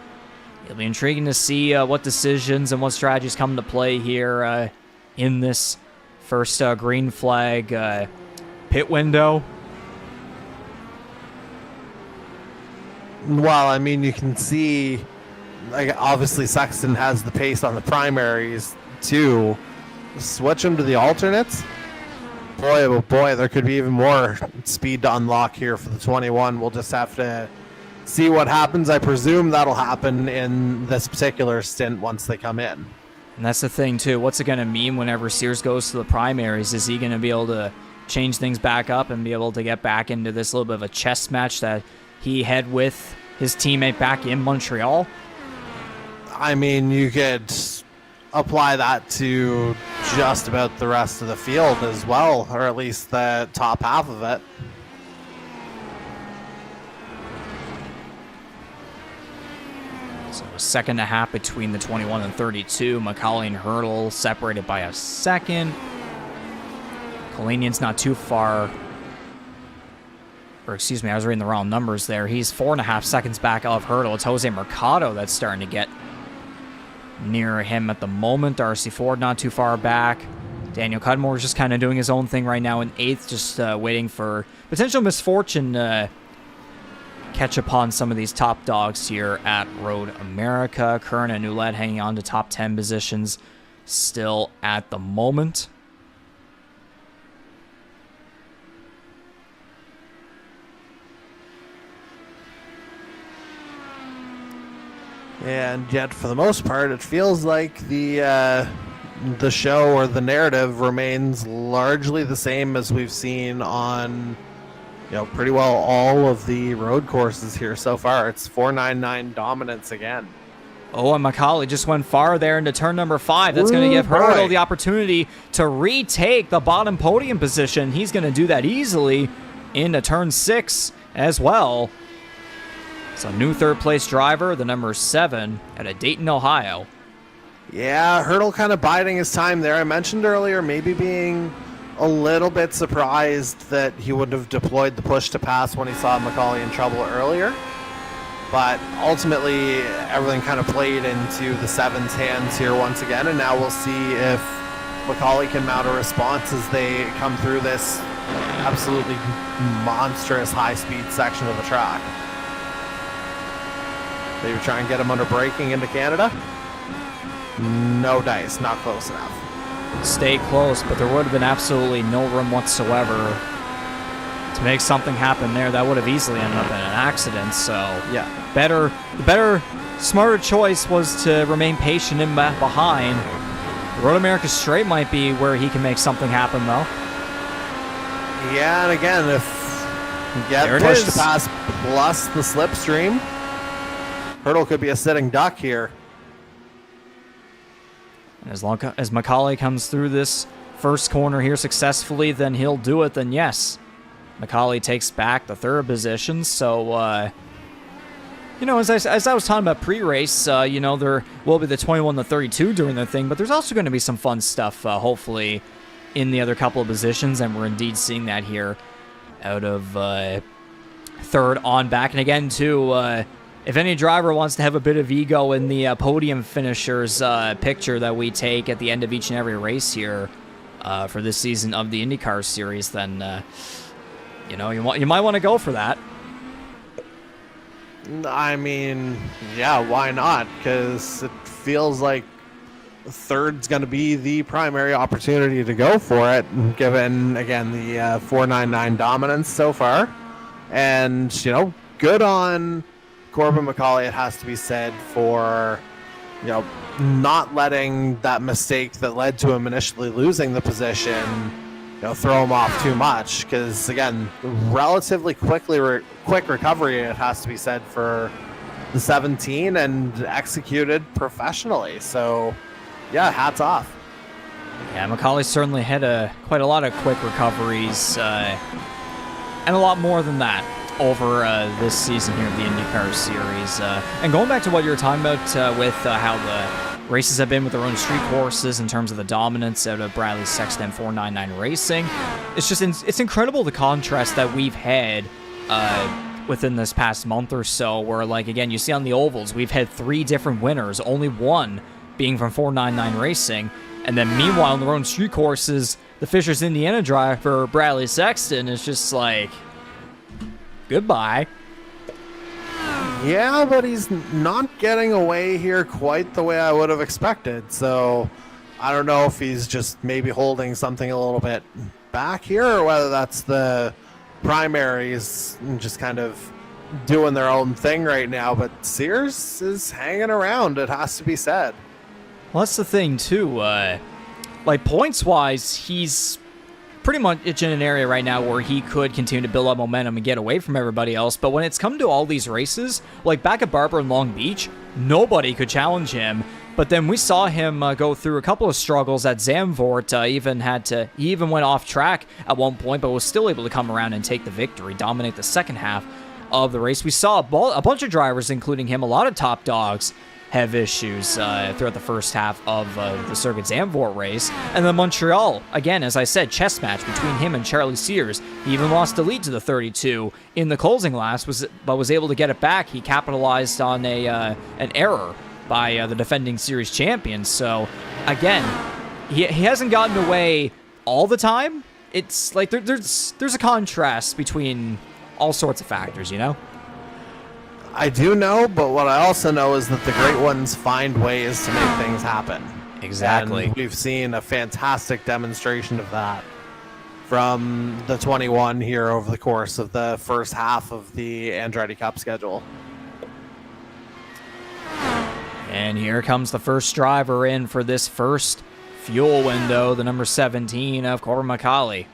it'll be intriguing to see what decisions and what strategies come to play here in this first green flag pit window. Well, I mean, you can see, like, obviously Sexton has the pace on the primaries too. Switch him to the alternates. Boy, oh boy, there could be even more speed to unlock here for the 21. We'll just have to see what happens. I presume that'll happen in this particular stint once they come in. And that's the thing, too. What's it going to mean whenever Sears goes to the primaries? Is he going to be able to change things back up and be able to get back into this little bit of a chess match that he had with his teammate back in Montreal? I mean, you could apply that to just about the rest of the field as well, or at least the top half of it. So a second and a half between the 21 and 32. Macaulay and Hertel separated by a second. Kalenian's not too far. Or excuse me, I was reading the wrong numbers there. He's 4.5 seconds back of Hertel. It's Jose Mercado that's starting to get near him at the moment. Darcy Ford not too far back. Daniel Cudmore's just kind of doing his own thing right now in 8th, just waiting for potential misfortune to catch upon some of these top dogs here at Road America. Kern and Ouellette hanging on to top 10 positions still at the moment. And yet, for the most part, it feels like the show or the narrative remains largely the same as we've seen on, pretty well all of the road courses here so far. It's 499 dominance again. Oh, and Macaulay just went far there into turn number 5. That's going to give Hertel the opportunity to retake the bottom podium position. He's going to do that easily into turn 6 as well. It's a new third-place driver, the number 7, out of Dayton, Ohio. Yeah, Hertel kind of biding his time there. I mentioned earlier maybe being a little bit surprised that he would have deployed the push to pass when he saw Macaulay in trouble earlier. But ultimately, everything kind of played into the 7's hands here once again, and now we'll see if Macaulay can mount a response as they come through this absolutely monstrous high-speed section of the track. They would try and get him under braking into Canada. No dice, not close enough. Stay close, but there would have been absolutely no room whatsoever to make something happen there. That would have easily ended up in an accident. So yeah, the better, smarter choice was to remain patient and behind. Road America Straight might be where he can make something happen, though. Yeah, and again, if you get push to pass plus the slipstream, Hertel could be a sitting duck here. And as long as Macaulay comes through this first corner here successfully, then he'll do it. Then yes, Macaulay takes back the third position. So, you know, as I was talking about pre-race, you know, there will be the 21 to 32 doing their thing, but there's also going to be some fun stuff, hopefully, in the other couple of positions, and we're indeed seeing that here out of third on back. And again, too, if any driver wants to have a bit of ego in the podium finishers picture that we take at the end of each and every race here for this season of the IndyCar Series, then, you know, you might want to go for that. I mean, yeah, why not? Because it feels like third's going to be the primary opportunity to go for it, given, again, the 499 dominance so far. And, you know, good on Corbin Macaulay, it has to be said, for, you know, not letting that mistake that led to him initially losing the position, you know, throw him off too much. Because, again, relatively quick recovery, it has to be said, for the 17, and executed professionally. So, yeah, hats off. Yeah, Macaulay certainly had quite a lot of quick recoveries, and a lot more than that over this season here of the IndyCar Series. And going back to what you were talking about with how the races have been with their own street courses in terms of the dominance out of Bradley Sexton 499 Racing, it's incredible the contrast that we've had within this past month or so, where, like, again, you see on the ovals, we've had 3 different winners, only one being from 499 Racing, and then meanwhile on their own street courses, the Fishers Indiana driver Bradley Sexton is just like, goodbye. Yeah, but he's not getting away here quite the way I would have expected. So I don't know if he's just maybe holding something a little bit back here, or whether that's the primaries just kind of doing their own thing right now. But Sears is hanging around, it has to be said. Well, that's the thing, too. Like, points-wise, he's pretty much in an area right now where he could continue to build up momentum and get away from everybody else. But when it's come to all these races, like back at Barber in Long Beach, nobody could challenge him. But then we saw him go through a couple of struggles at Zandvoort. He even went off track at one point, but was still able to come around and take the victory, dominate the second half of the race. We saw a bunch of drivers, including him, a lot of top dogs, have issues throughout the first half of the Circuit Zandvoort race. And then Montreal, again, as I said, chess match between him and Charlie Sears. He even lost the lead to the 32 in the closing lap, but was able to get it back. He capitalized on an error by the defending series champions. So, again, he hasn't gotten away all the time. It's like there's a contrast between all sorts of factors, you know? I do know, but what I also know is that the great ones find ways to make things happen. Exactly. And we've seen a fantastic demonstration of that from the 21 here over the course of the first half of the Andretti Cup schedule. And here comes the first driver in for this first fuel window, the number 17 of Corbin Macaulay.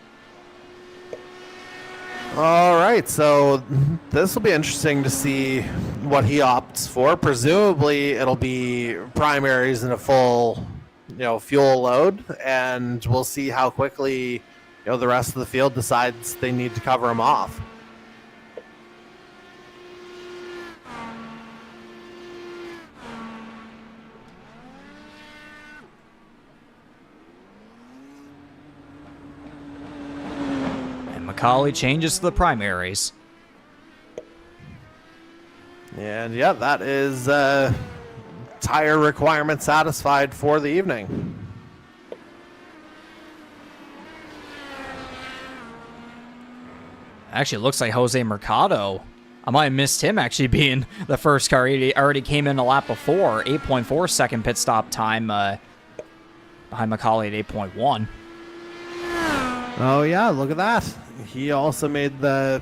All right, so this will be interesting to see what he opts for. Presumably, it'll be primaries and a full, fuel load, and we'll see how quickly, the rest of the field decides they need to cover him off. Macaulay changes to the primaries. And yeah, that is tire requirement satisfied for the evening. Actually, it looks like Jose Mercado. I might have missed him actually being the first car. He already came in a lap before. 8.4 second pit stop time behind Macaulay at 8.1. Oh, yeah, look at that. He also made the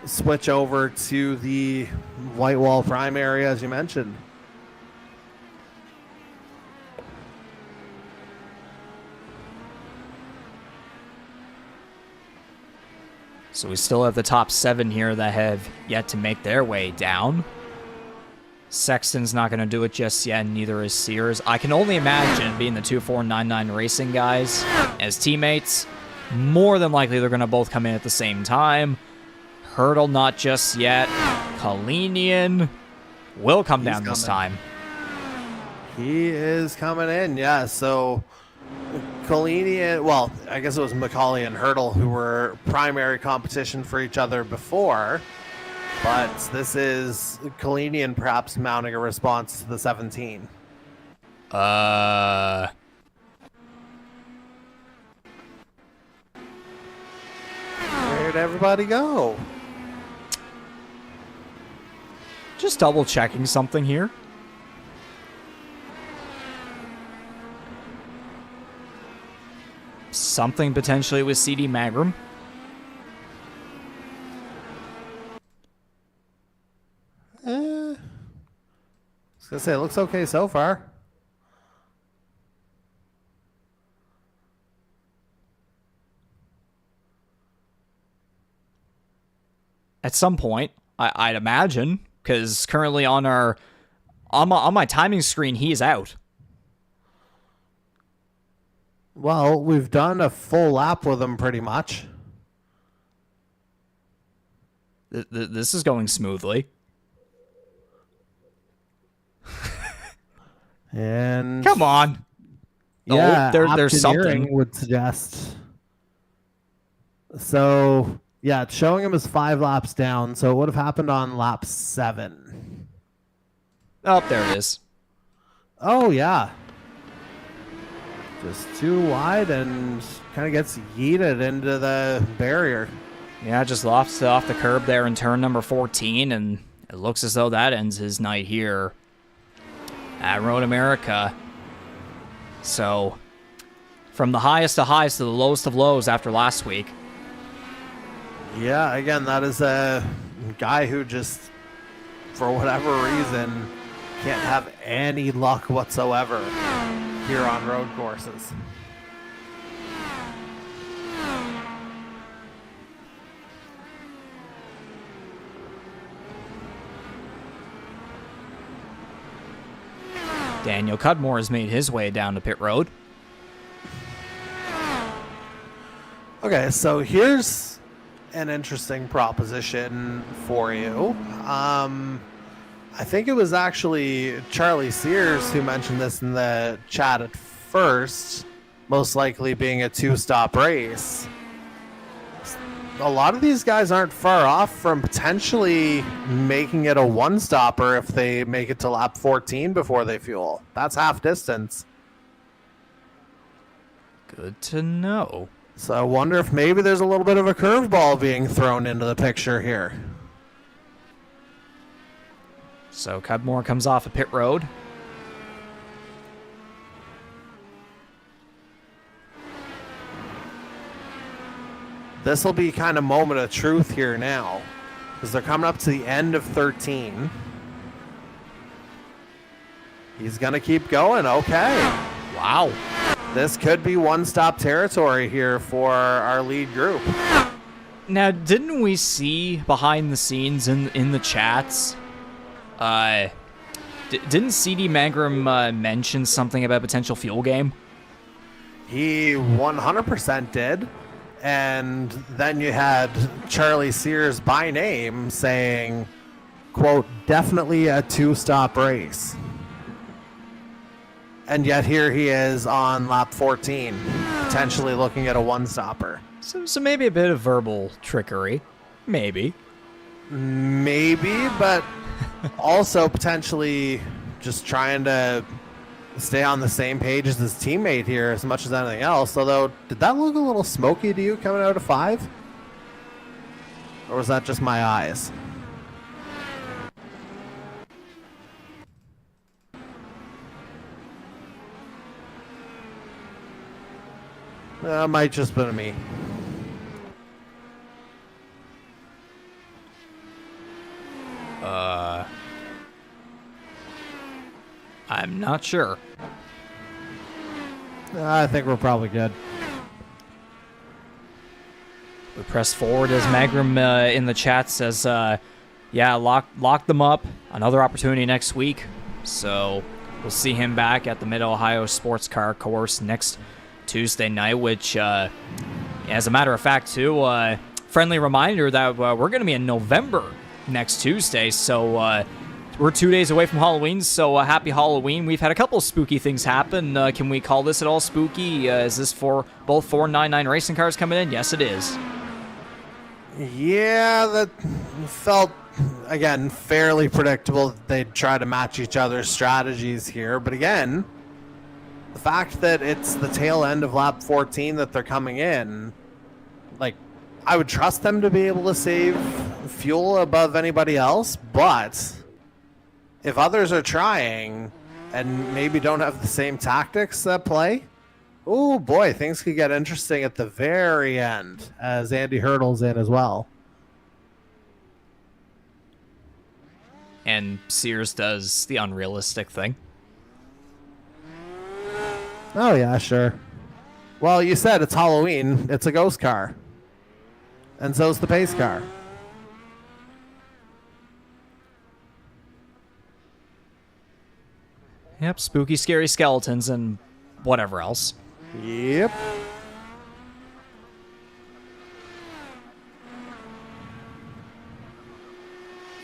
switch over to the white wall primary, as you mentioned. So we still have the top 7 here that have yet to make their way down. Sexton's not going to do it just yet, and neither is Sears. I can only imagine, being the 2499 Racing guys as teammates, more than likely they're going to both come in at the same time. Hertel not just yet. Kalenian will come down this time. He is coming in, yeah. So Kalenian, well, I guess it was Macaulay and Hertel who were primary competition for each other before. But this is Kalenian perhaps mounting a response to the 17. Where'd everybody go? Just double checking something here. Something potentially with CD Magram. I was gonna say, it looks okay so far. At some point, I'd imagine, because currently on my timing screen, he's out. Well, we've done a full lap with him pretty much. This is going smoothly. And come on. Yeah, there's something would suggest. So yeah, it's showing him as 5 laps down. So it would have happened on lap 7. Oh, there it is. Oh yeah. Just too wide and kind of gets yeeted into the barrier. Yeah, just lofts off the curb there in turn number 14, and it looks as though that ends his night here at Road America. So, from the highest of highs to the lowest of lows after last week. Yeah, again, that is a guy who just, for whatever reason, can't have any luck whatsoever here on road courses. Daniel Cudmore has made his way down to pit road. Okay, so here's an interesting proposition for you. I think it was actually Charlie Sears who mentioned this in the chat at first, most likely being a 2-stop race. A lot of these guys aren't far off from potentially making it a 1-stopper if they make it to lap 14 before they fuel. That's half distance. Good to know. So I wonder if maybe there's a little bit of a curveball being thrown into the picture here. So Cudmore comes off a pit road. This will be kind of moment of truth here now, because they're coming up to the end of 13. He's going to keep going. Okay. Wow. This could be 1-stop territory here for our lead group. Now, didn't we see behind the scenes in the chats, didn't CD Magram mention something about potential fuel game? He 100% did. And then you had Charlie Sears by name saying, quote, definitely a 2-stop race. And yet here he is on lap 14, potentially looking at a one-stopper. So maybe a bit of verbal trickery. Maybe, but also potentially just trying to stay on the same page as his teammate here as much as anything else. Although, did that look a little smoky to you coming out of 5? Or was that just my eyes? Might just been me. I'm not sure. I think we're probably good. We press forward as Magram in the chat says, yeah, lock them up. Another opportunity next week. So we'll see him back at the Mid-Ohio Sports Car Course next Tuesday night, which, as a matter of fact, too, friendly reminder that we're going to be in November next Tuesday. So we're 2 days away from Halloween, so happy Halloween. We've had a couple of spooky things happen. Can we call this at all spooky? Is this for both 499 racing cars coming in? Yes, it is. Yeah, that felt, again, fairly predictable that they'd try to match each other's strategies here. But again, the fact that it's the tail end of lap 14 that they're coming in, like, I would trust them to be able to save fuel above anybody else, but if others are trying and maybe don't have the same tactics at play, oh boy, things could get interesting at the very end as Andy Hertel's in as well. And Sears does the unrealistic thing. Oh yeah, sure. Well, you said it's Halloween. It's a ghost car. And so's the pace car. Yep, spooky, scary skeletons and whatever else. Yep.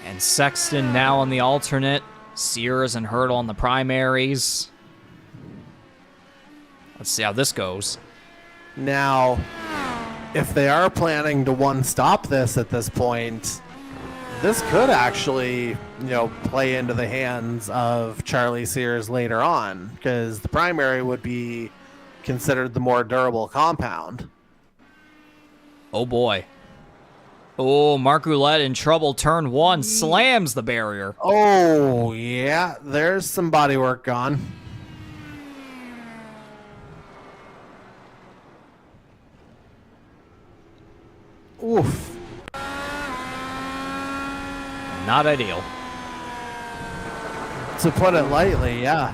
And Sexton now on the alternate. Sears and Hertel on the primaries. Let's see how this goes. Now, if they are planning to one-stop this at this point, this could actually, play into the hands of Charlie Sears later on, because the primary would be considered the more durable compound. Oh boy. Oh, Mark Roulette in trouble. Turn 1 slams the barrier. Oh, yeah. There's some body work gone. Oof. Not ideal. To put it lightly, yeah.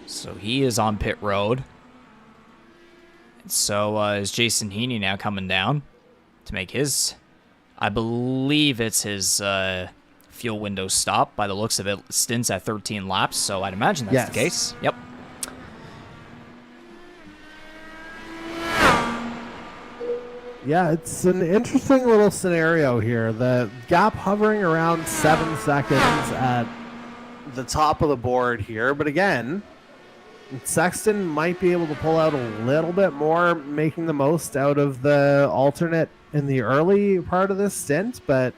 So he is on pit road. And so is Jason Heaney now coming down to make his, I believe it's his fuel window stop by the looks of it. Stints at 13 laps, so I'd imagine that's the case. Yep. Yeah, it's an interesting little scenario here. The gap hovering around 7 seconds at the top of the board here. But again, Sexton might be able to pull out a little bit more, making the most out of the alternate in the early part of this stint. But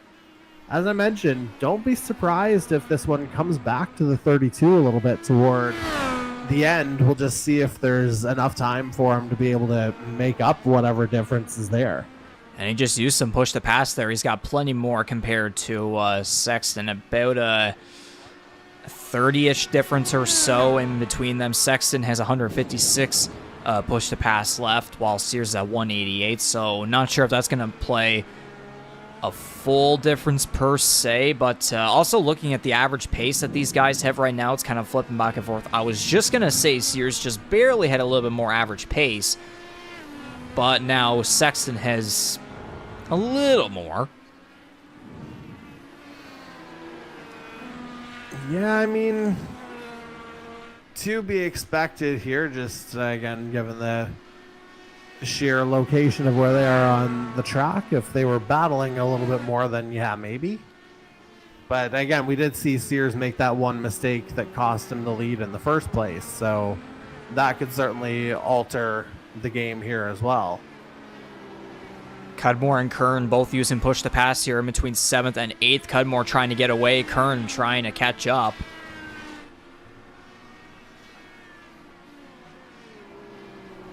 as I mentioned, don't be surprised if this one comes back to the 32 a little bit toward the end. We'll just see if there's enough time for him to be able to make up whatever difference is there. And he just used some push to pass there. He's got plenty more compared to Sexton. About a 30-ish difference or so in between them. Sexton has 156 push to pass left, while Sears is at 188. So not sure if that's going to play a full difference per se, but also looking at the average pace that these guys have right now, it's kind of flipping back and forth. I was just going to say Sears just barely had a little bit more average pace, but now Sexton has a little more. Yeah, I mean, to be expected here, just again, given the sheer location of where they are on the track. If they were battling a little bit more, then yeah, maybe. But again, we did see Sears make that one mistake that cost him the lead in the first place. So that could certainly alter the game here as well. Cudmore and Kern both using push to pass here in between 7th and 8th. Cudmore trying to get away. Kern trying to catch up.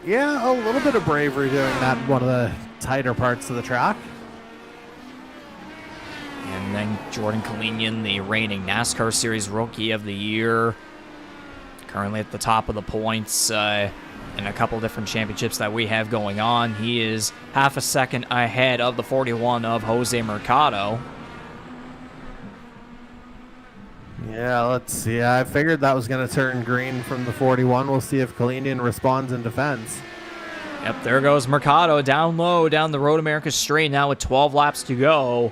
Yeah, a little bit of bravery doing that in one of the tighter parts of the track. And then Jordan Kalenian, the reigning NASCAR Series Rookie of the Year, currently at the top of the points in a couple different championships that we have going on. He is half a second ahead of the 41 of Jose Mercado. Yeah, let's see. I figured that was going to turn green from the 41. We'll see if Kalenian responds in defense. Yep, there goes Mercado down low down the Road America straight now with 12 laps to go.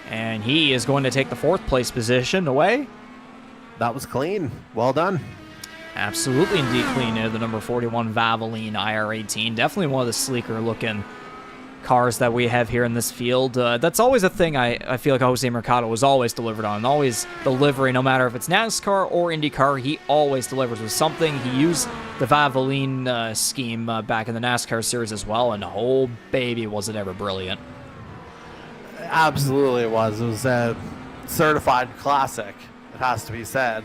And he is going to take the 4th place position away. That was clean. Well done. Absolutely indeed clean there. The number 41 Valvoline IR18. Definitely one of the sleeker looking cars that we have here in this field. That's always a thing I feel like Jose Mercado was always delivered on. Always delivery, no matter if it's NASCAR or IndyCar, he always delivers with something. He used the Valvoline scheme back in the NASCAR series as well, and oh baby was it ever brilliant. Absolutely it was. It was a certified classic, it has to be said.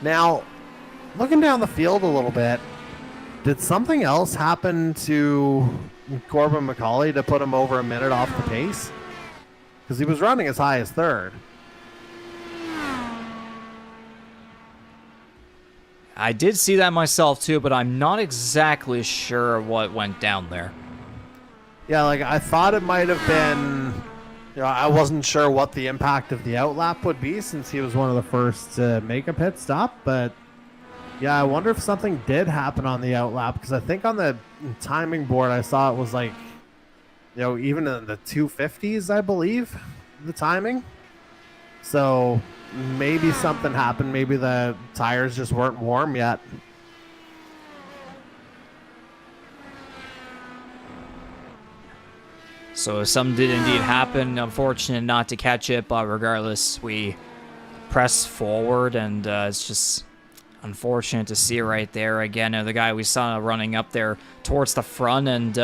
Now, looking down the field a little bit, did something else happen to Corbin McCauley to put him over a minute off the pace? Because he was running as high as 3rd. I did see that myself too, but I'm not exactly sure what went down there. Yeah, like I thought it might have been, I wasn't sure what the impact of the outlap would be since he was one of the first to make a pit stop, but yeah, I wonder if something did happen on the outlap, because I think on the timing board I saw it was like, even in the 250s, I believe, the timing. So maybe something happened. Maybe the tires just weren't warm yet. So some did indeed happen. Unfortunate not to catch it, but regardless, we press forward, and it's just unfortunate to see right there. Again, the guy we saw running up there towards the front, and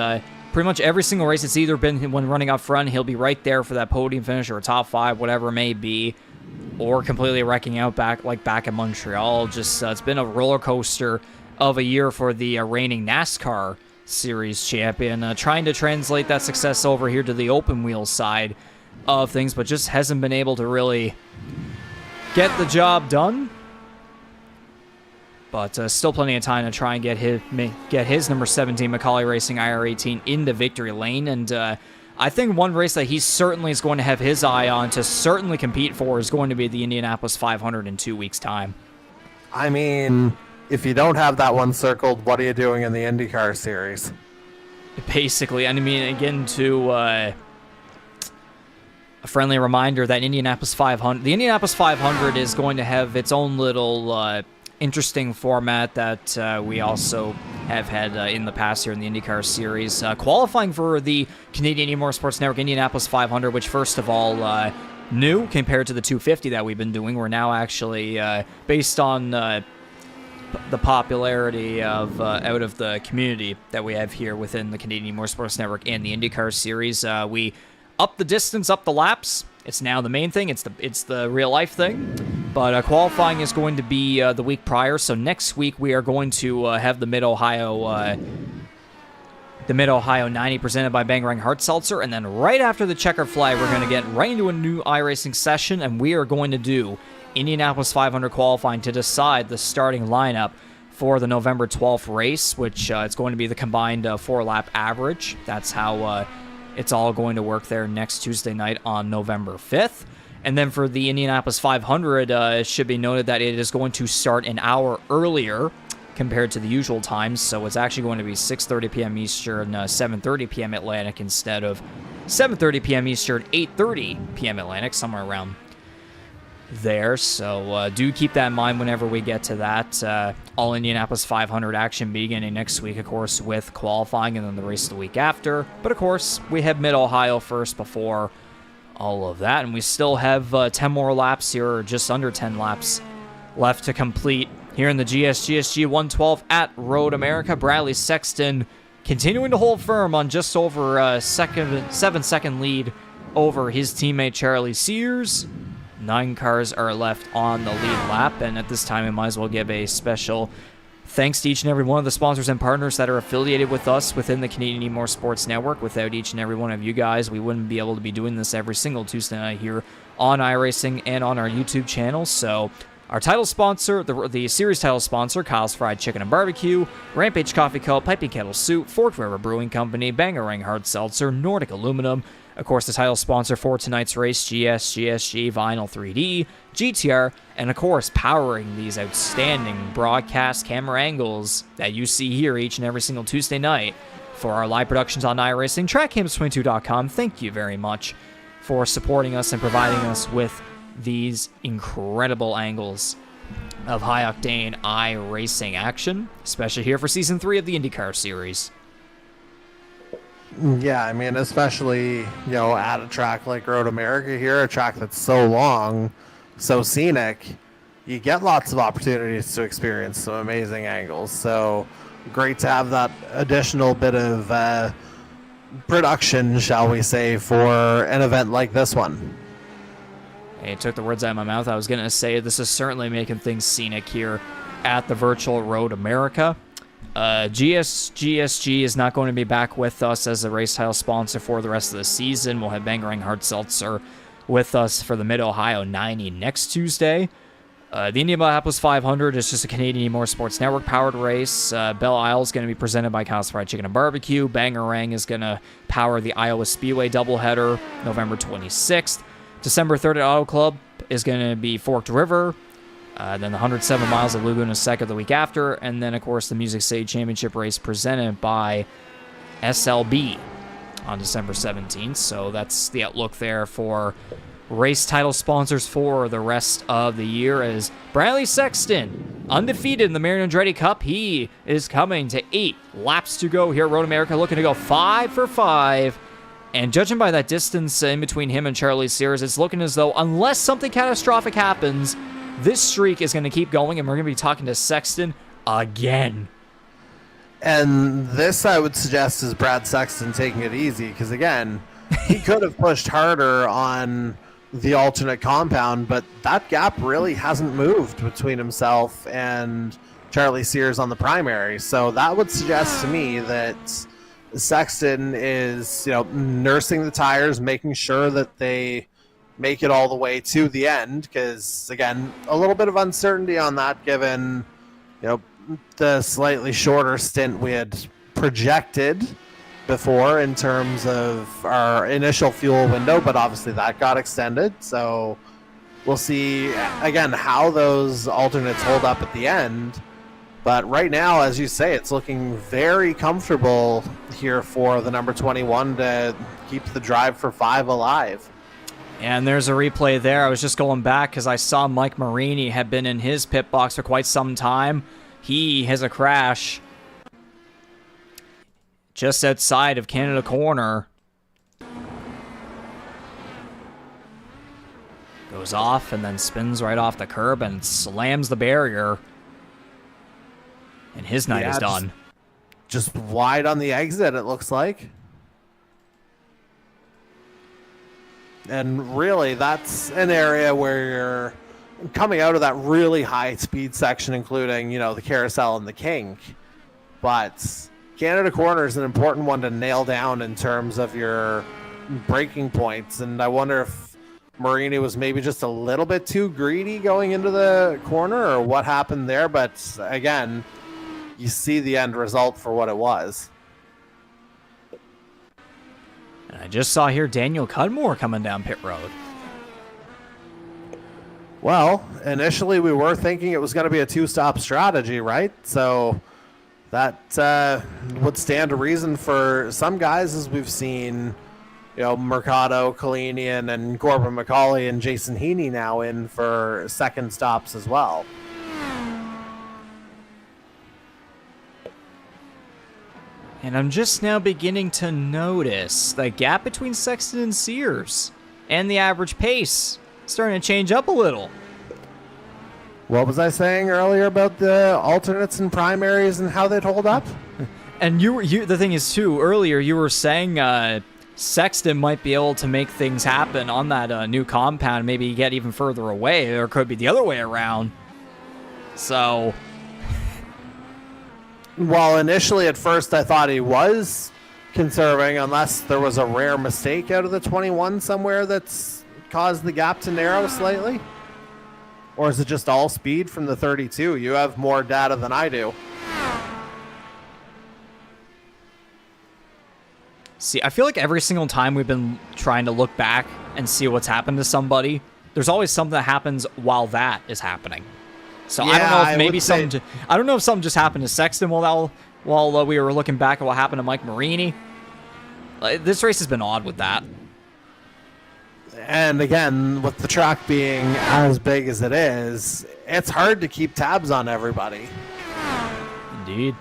pretty much every single race it's either been when running up front, he'll be right there for that podium finish or a top 5, whatever it may be, or completely wrecking out back in Montreal. Just it's been a roller coaster of a year for the reigning NASCAR Series champion, trying to translate that success over here to the open wheel side of things, but just hasn't been able to really get the job done. But still plenty of time to try and get his number 17 McCauley Racing IR18 into victory lane. And I think one race that he certainly is going to have his eye on to certainly compete for is going to be the Indianapolis 500 in 2 weeks' time. I mean, if you don't have that one circled, what are you doing in the IndyCar Series? Basically, I mean, again, to a friendly reminder that the Indianapolis 500 is going to have its own little interesting format that we also have had in the past here in the IndyCar Series. Qualifying for the Canadian E-Motorsports Network Indianapolis 500, which first of all, new compared to the 250 that we've been doing. We're now actually, based on the popularity of out of the community that we have here within the Canadian E-Motorsports Network and the IndyCar Series, we up the distance, up the laps. It's now the main thing. It's the real life thing. But qualifying is going to be the week prior. So next week we are going to have the Mid-Ohio 90 presented by Bangarang Hard Seltzer, and then right after the checkered flag, we're going to get right into a new iRacing session, and we are going to do Indianapolis 500 qualifying to decide the starting lineup for the November 12th race, which it's going to be the combined 4-lap average. That's how it's all going to work there next Tuesday night on November 5th. And then for the Indianapolis 500, it should be noted that it is going to start an hour earlier compared to the usual times, so it's actually going to be 6:30 p.m. Eastern, 7:30 p.m. Atlantic instead of 7:30 p.m. Eastern, 8:30 p.m. Atlantic, somewhere around there. So do keep that in mind whenever we get to that. All Indianapolis 500 action beginning next week, of course, with qualifying and then the race the week after. But of course, we have Mid-Ohio first before all of that. And we still have 10 more laps here, or just under 10 laps left to complete here in the GSGSG 112 at Road America. Bradley Sexton continuing to hold firm on just over a 7-second lead over his teammate Charlie Sears. 9 cars are left on the lead lap, and at this time we might as well give a special thanks to each and every one of the sponsors and partners that are affiliated with us within the Canadian E-Motorsports Network. Without each and every one of you guys, we wouldn't be able to be doing this every single Tuesday night here on iRacing and on our YouTube channel. So our title sponsor, the series title sponsor, Kyle's Fried Chicken and Barbecue, Rampage Coffee Co., Piping Kettle Soup, Forked River Brewing Company, Bangarang Hard Seltzer, Nordic Aluminum. Of course, the title sponsor for tonight's race, GSGSG Vinyl 3D, GTR, and of course, powering these outstanding broadcast camera angles that you see here each and every single Tuesday night for our live productions on iRacing. TrackCams22.com, thank you very much for supporting us and providing us with these incredible angles of high-octane iRacing action, especially here for Season 3 of the IndyCar Series. Yeah, I mean, especially, at a track like Road America here, a track that's so long, so scenic, you get lots of opportunities to experience some amazing angles. So great to have that additional bit of production, shall we say, for an event like this one. Hey, it took the words out of my mouth. I was going to say this is certainly making things scenic here at the virtual Road America. GSGSG is not going to be back with us as a race title sponsor for the rest of the season. We'll have Bangarang Hard Seltzer with us for the Mid-Ohio 90 next Tuesday. The Indianapolis 500 is just a Canadian E-Motorsports Network powered race. Belle Isle is going to be presented by Kyle's Fried Chicken and Barbecue. Bangarang is going to power the Iowa Speedway doubleheader November 26th. December 3rd at Auto Club is going to be Forked River. Then the 107 miles of Laguna Seca the week after. And then, of course, the Music City Championship race presented by SLB on December 17th. So that's the outlook there for race title sponsors for the rest of the year, as Bradley Sexton, undefeated in the Mario Andretti Cup. He is coming to 8 laps to go here at Road America, looking to go 5 for 5. And judging by that distance in between him and Charlie Sears, it's looking as though, unless something catastrophic happens, this streak is going to keep going, and we're going to be talking to Sexton again. And this, I would suggest, is Brad Sexton taking it easy, because, again, he could have pushed harder on the alternate compound, but that gap really hasn't moved between himself and Charlie Sears on the primary. So that would suggest to me that Sexton is, nursing the tires, making sure that they make it all the way to the end, because, again, a little bit of uncertainty on that given, the slightly shorter stint we had projected before in terms of our initial fuel window, but obviously that got extended. So we'll see, again, how those alternates hold up at the end. But right now, as you say, it's looking very comfortable here for the number 21 to keep the drive for 5 alive. And there's a replay there. I was just going back because I saw Mike Marini had been in his pit box for quite some time. He has a crash just outside of Canada Corner. Goes off and then spins right off the curb and slams the barrier. And his night is done. Just wide on the exit, it looks like. And really, that's an area where you're coming out of that really high speed section, including, the carousel and the kink. But Canada Corner is an important one to nail down in terms of your braking points. And I wonder if Marini was maybe just a little bit too greedy going into the corner or what happened there. But again, you see the end result for what it was. And I just saw here Daniel Cudmore coming down pit road. Well, initially we were thinking it was going to be a 2-stop strategy, right? So that would stand to reason for some guys, as we've seen, Mercado, Kalenian, and Corbin McCauley and Jason Heaney now in for second stops as well. And I'm just now beginning to notice the gap between Sexton and Sears. and the average pace starting to change up a little. What was I saying earlier about the alternates and primaries and how they'd hold up? And the thing is too, earlier you were saying Sexton might be able to make things happen on that new compound, maybe get even further away, or it could be the other way around. So, well, initially at first I thought he was conserving, unless there was a rare mistake out of the 21 somewhere that's caused the gap to narrow slightly. Or is it just all speed from the 32? You have more data than I do. See, I feel like every single time we've been trying to look back and see what's happened to somebody, there's always something that happens while that is happening. So yeah, I don't know if maybe something. I don't know if something just happened to Sexton while we were looking back at what happened to Mike Marini. This race has been odd with that. And again, with the track being as big as it is, it's hard to keep tabs on everybody. Indeed.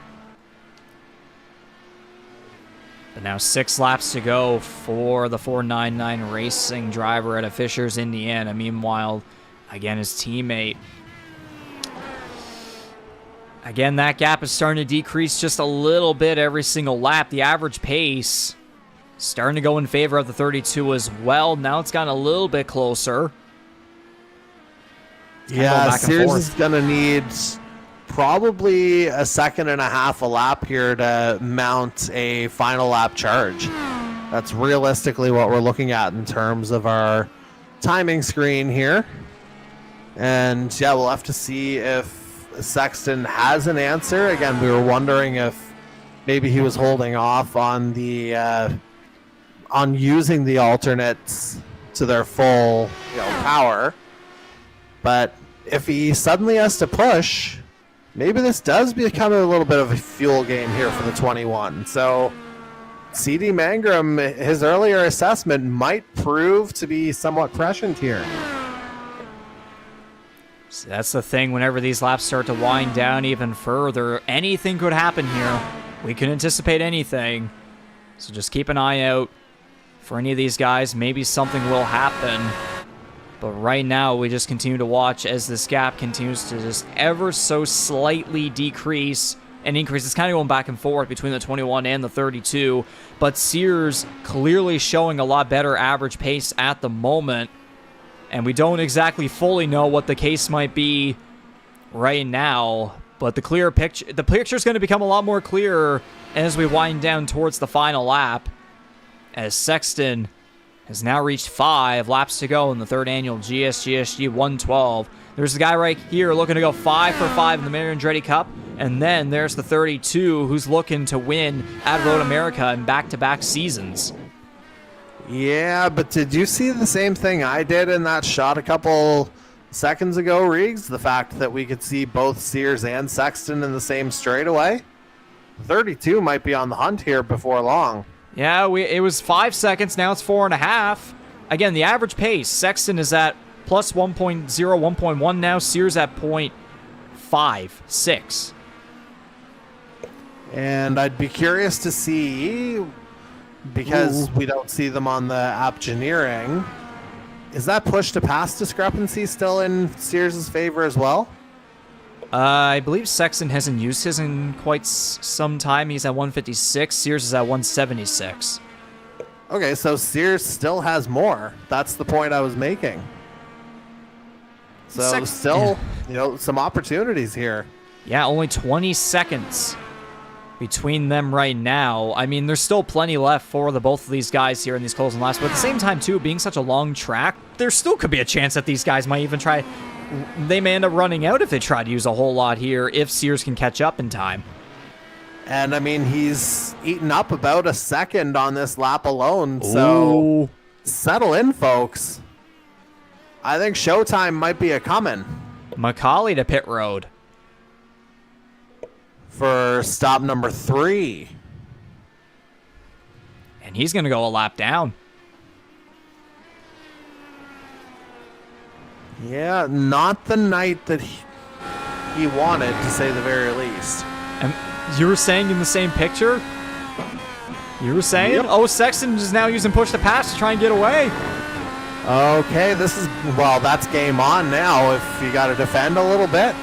But now 6 laps to go for the 499 Racing driver out of Fishers, Indiana. Meanwhile, again, his teammate. Again, that gap is starting to decrease just a little bit every single lap. The average pace starting to go in favor of the 32 as well. Now it's gotten a little bit closer. Yeah, Sears is going to need probably a second and a half a lap here to mount a final lap charge. That's realistically what we're looking at in terms of our timing screen here. And yeah, we'll have to see if Sexton has an answer. Again, we were wondering if maybe he was holding off on the on using the alternates to their full power. But if he suddenly has to push, maybe this does become a little bit of a fuel game here for the 21. So CD Mangrum, his earlier assessment might prove to be somewhat prescient here. So that's the thing, whenever these laps start to wind down even further, anything could happen here. We can anticipate anything. So just keep an eye out for any of these guys. Maybe something will happen. But right now, we just continue to watch as this gap continues to just ever so slightly decrease and increase. It's kind of going back and forth between the 21 and the 32. But Sears clearly showing a lot better average pace at the moment. And we don't exactly fully know what the case might be right now. But the picture is going to become a lot more clearer as we wind down towards the final lap, as Sexton has now reached 5 laps to go in the 3rd annual GSGSG 112. There's a guy right here looking to go 5 for 5 in the Mario Andretti Cup. And then there's the 32 who's looking to win at Road America in back-to-back seasons. Yeah, but did you see the same thing I did in that shot a couple seconds ago, Riggs? The fact that we could see both Sears and Sexton in the same straightaway? 32 might be on the hunt here before long. Yeah, it was 5 seconds. Now it's 4.5. Again, the average pace. Sexton is at plus 1.0, 1.1 now. Sears at 0.56. And I'd be curious to see, because we don't see them on the Apgineering, is that push to pass discrepancy still in Sears' favor as well? I believe Sexton hasn't used his in quite some time. He's at 156. Sears is at 176. Okay, so Sears still has more. That's the point I was making. So still, some opportunities here. Yeah, only 20 seconds between them right now. I mean, there's still plenty left for both of these guys here in these closing laps. But at the same time, too, being such a long track, there still could be a chance that these guys might even try. They may end up running out if they try to use a whole lot here, if Sears can catch up in time. And, I mean, he's eaten up about a second on this lap alone. So settle in, folks. I think showtime might be a-coming. Macaulay to pit road for stop number 3. And he's going to go a lap down. Yeah, not the night that he wanted, to say the very least. And you were saying in the same picture? You were saying? Yep. Oh, Sexton is now using push to pass to try and get away. Okay, that's game on now. If you got to defend a little bit,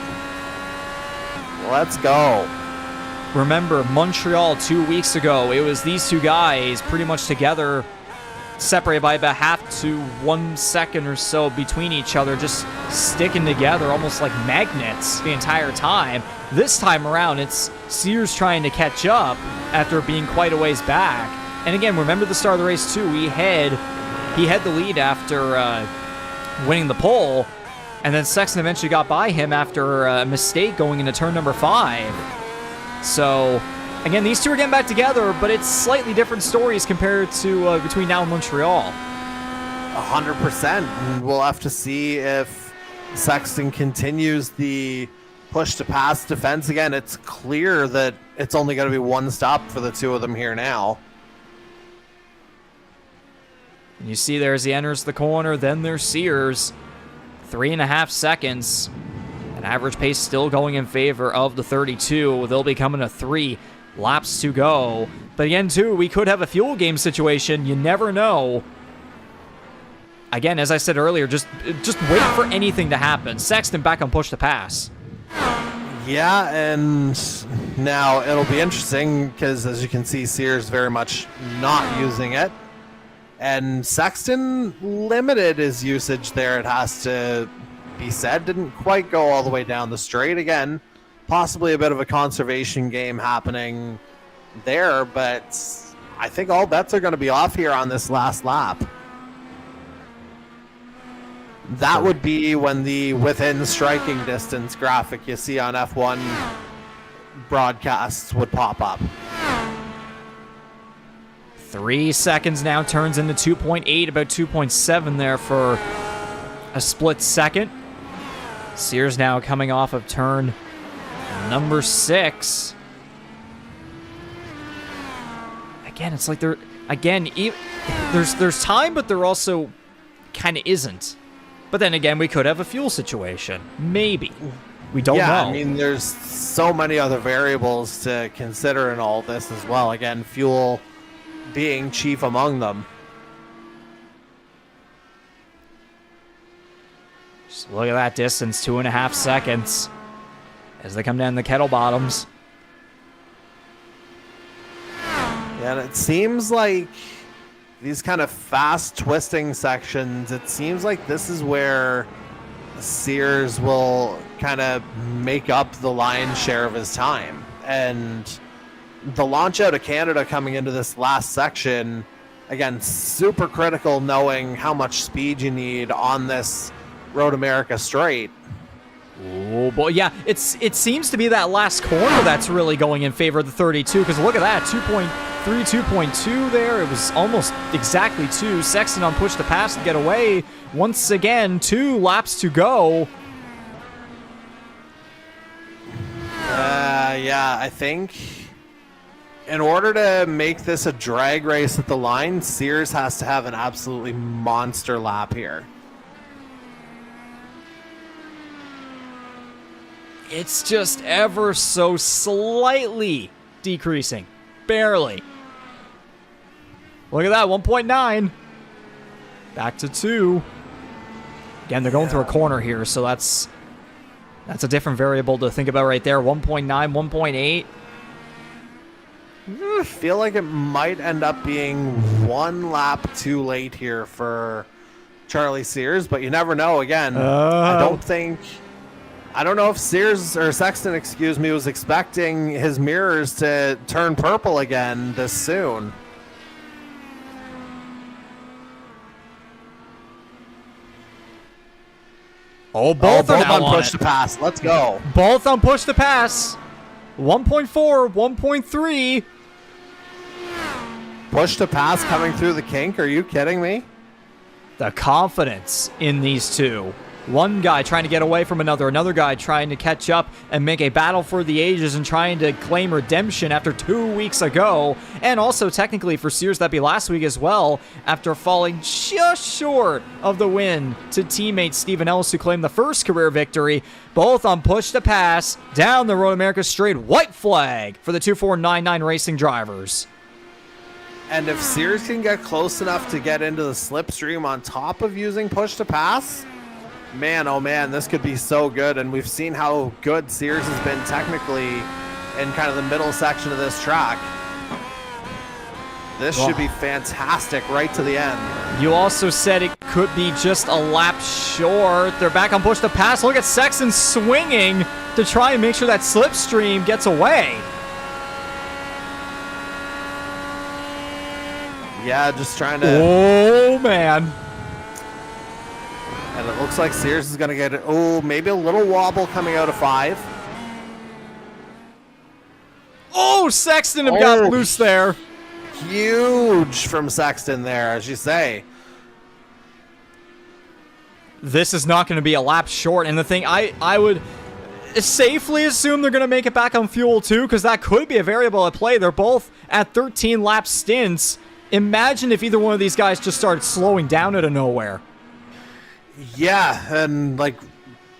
let's go. Remember, Montreal 2 weeks ago, it was these two guys pretty much together, separated by about half to 1 second or so between each other, just sticking together almost like magnets the entire time. This time around, it's Sears trying to catch up after being quite a ways back. And again, remember the start of the race too. He had the lead after winning the pole, and then Sexton eventually got by him after a mistake going into turn number 5. So, again, these two are getting back together, but it's slightly different stories compared to between now and Montreal. 100%. And we'll have to see if Sexton continues the push-to-pass defense. Again, it's clear that it's only going to be one stop for the two of them here now. And you see there as he enters the corner, then there's Sears. 3.5 seconds. Average pace still going in favor of the 32. They'll be coming to 3 laps to go. But again, too, we could have a fuel game situation. You never know. Again, as I said earlier, just wait for anything to happen. Sexton back on push to pass. Yeah, and now it'll be interesting because, as you can see, Sears very much not using it. And Sexton limited his usage there, it has to be said. Didn't quite go all the way down the straight. Again, possibly a bit of a conservation game happening there, but I think all bets are going to be off here on this last lap. That would be when the within striking distance graphic you see on F1 broadcasts would pop up. 3 seconds now turns into 2.8, about 2.7 there for a split second. Sears now coming off of turn number 6. Again, it's like there's time, but there also kind of isn't. But then again, we could have a fuel situation. Maybe. We don't know. I mean, there's so many other variables to consider in all this as well. Again, fuel being chief among them. Just look at that distance, 2.5 seconds as they come down the kettle bottoms. Yeah, and it seems like these kind of fast twisting sections, it seems like this is where Sears will kind of make up the lion's share of his time. And the launch out of Canada coming into this last section, again, super critical knowing how much speed you need on this Road America straight. Oh boy, yeah, it seems to be that last corner that's really going in favor of the 32, because look at that, 2.3, 2.2 there. It was almost exactly 2. Sexton on push to pass to get away. Once again, 2 laps to go. Yeah, I think in order to make this a drag race at the line, Sears has to have an absolutely monster lap here. It's just ever so slightly decreasing. Barely. Look at that, 1.9. Back to 2. Again, they're going through a corner here, so that's a different variable to think about right there. 1.9, 1.8. I feel like it might end up being 1 lap too late here for Charlie Sears, but you never know. Again, I don't know if Sears or Sexton, was expecting his mirrors to turn purple again this soon. Both are now on push to pass. Let's go. Both on push to pass. 1.4, 1.3. Push to pass coming through the kink. Are you kidding me? The confidence in these two. One guy trying to get away from another guy trying to catch up and make a battle for the ages and trying to claim redemption after 2 weeks ago. And also technically for Sears, that'd be last week as well, after falling just short of the win to teammate Steven Ellis, who claimed the first career victory. Both on push to pass down the Road America straight. White flag for the 2499 Racing drivers. And if Sears can get close enough to get into the slipstream on top of using push to pass, man, oh man, this could be so good. And we've seen how good Sears has been technically in kind of the middle section of this track. This should be fantastic right to the end. You also said it could be just a lap short. They're back on push to pass. Look at Sexton swinging to try and make sure that slipstream gets away. Yeah, just trying to... Oh, man. And it looks like Sears is going to get it. Oh, maybe a little wobble coming out of 5. Oh, Sexton got loose there. Huge from Sexton there, as you say. This is not going to be a lap short. And the thing, I would safely assume they're going to make it back on fuel too, because that could be a variable at play. They're both at 13 lap stints. Imagine if either one of these guys just started slowing down out of nowhere. Yeah, and like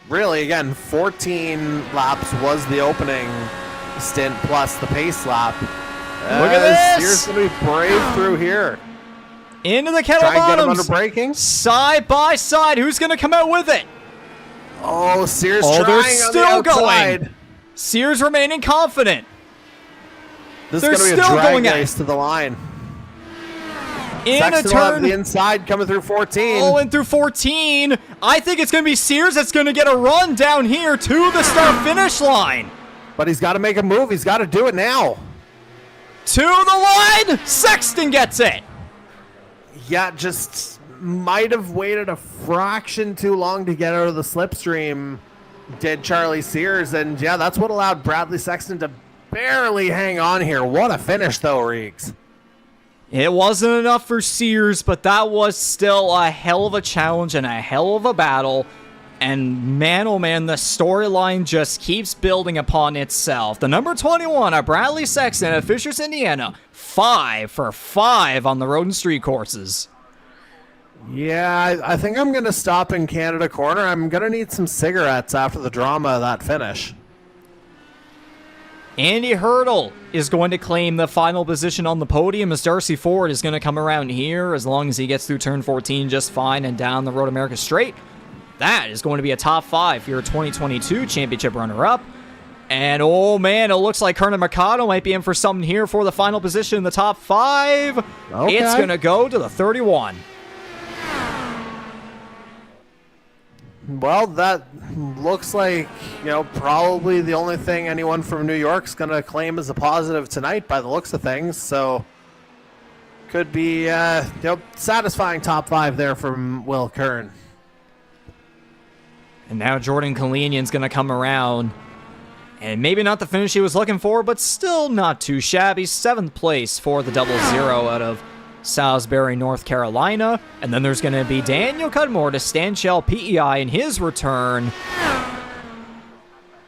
really, again, 14 laps was the opening stint plus the pace lap. Look at this! Sears going to be brave through here. Into the kettle Try and get him bottoms. under braking. Side by side. Who's going to come out with it? Oh, Sears they're trying still on the outside. going. Sears remaining confident. This They're is going to be a still drag going at race to the line. In Sexton a will have turn. the inside coming through 14. Oh, and through 14. I think it's going to be Sears that's going to get a run down here to the start-finish line. But he's got to make a move. He's got to do it now. To the line. Sexton gets it. Yeah, just might have waited a fraction too long to get out of the slipstream, did Charlie Sears. And yeah, that's what allowed Bradley Sexton to barely hang on here. What a finish, though, Reeks. It wasn't enough for Sears, but that was still a hell of a challenge and a hell of a battle. And man, oh man, the storyline just keeps building upon itself. The number 21 of Bradley Sexton at Fishers, Indiana, 5 for 5 on the road and street courses. Yeah, I think I'm going to stop in Canada Corner. I'm going to need some cigarettes after the drama of that finish. Andy Hertel is going to claim the final position on the podium as Darcy Ford is going to come around here as long as he gets through turn 14 just fine and down the Road America straight. That is going to be a top 5 for your 2022 championship runner-up. And oh man, it looks like Kern and Pocono might be in for something here for the final position in the top 5. Okay. It's going to go to the 31. Well, that looks like, probably the only thing anyone from New York's going to claim as a positive tonight by the looks of things. So could be, satisfying top 5 there from Will Kern. And now Jordan Kalenian's going to come around. And maybe not the finish he was looking for, but still not too shabby. 7th place for the 00 out of Salisbury, North Carolina. And then there's going to be Daniel Cudmore to Stanshell PEI in his return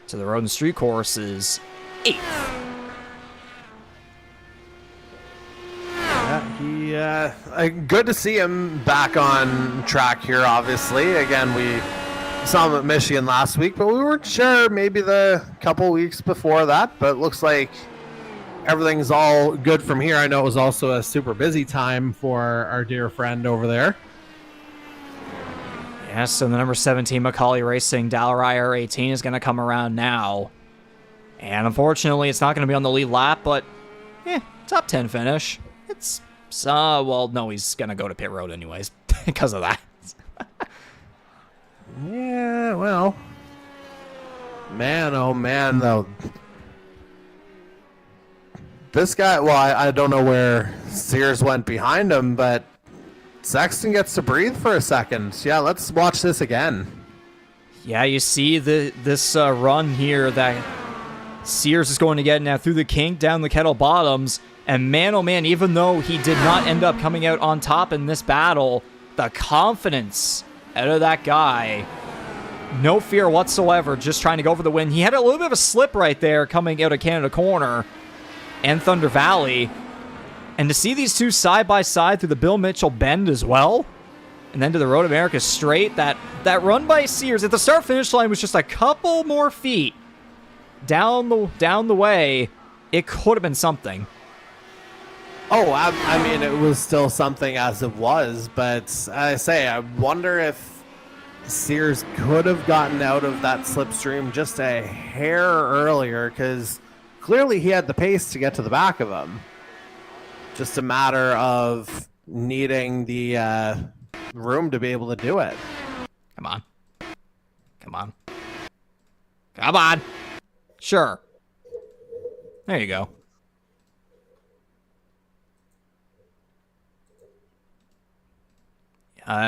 to the road and street courses. 8th. Good to see him back on track here, obviously. Again, we saw him at Michigan last week, but we weren't sure maybe the couple weeks before that, but it looks like everything's all good from here. I know it was also a super busy time for our dear friend over there. Yes, so the number 17 Macaulay Racing, Dalryer 18 is going to come around now. And unfortunately, it's not going to be on the lead lap, but top 10 finish. It's, well, no, he's going to go to pit road anyways because of that. Yeah, well, man, oh man, though. This guy, well, I don't know where Sears went behind him, but Sexton gets to breathe for a second. Yeah, let's watch this again. Yeah, you see this run here that Sears is going to get now through the kink, down the kettle bottoms, and man, oh man, even though he did not end up coming out on top in this battle, the confidence out of that guy, no fear whatsoever, just trying to go for the win. He had a little bit of a slip right there coming out of Canada Corner and Thunder Valley. And to see these two side by side through the Bill Mitchell bend as well, and then to the Road America straight, that run by Sears at the start finish line was just a couple more feet down the way. It could have been something. Oh, I mean, it was still something as it was, but I wonder if Sears could have gotten out of that slipstream just a hair earlier, because clearly he had the pace to get to the back of him. Just a matter of needing the room to be able to do it. Come on. Come on. Come on. Sure. There you go.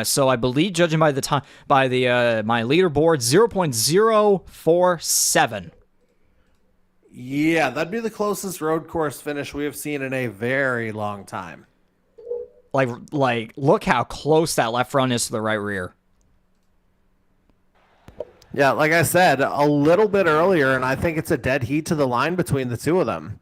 So I believe, judging by the time, by the my leaderboard, 0.047. Yeah, that'd be the closest road course finish we have seen in a very long time. Like, look how close that left front is to the right rear. Yeah, like I said, a little bit earlier, and I think it's a dead heat to the line between the two of them.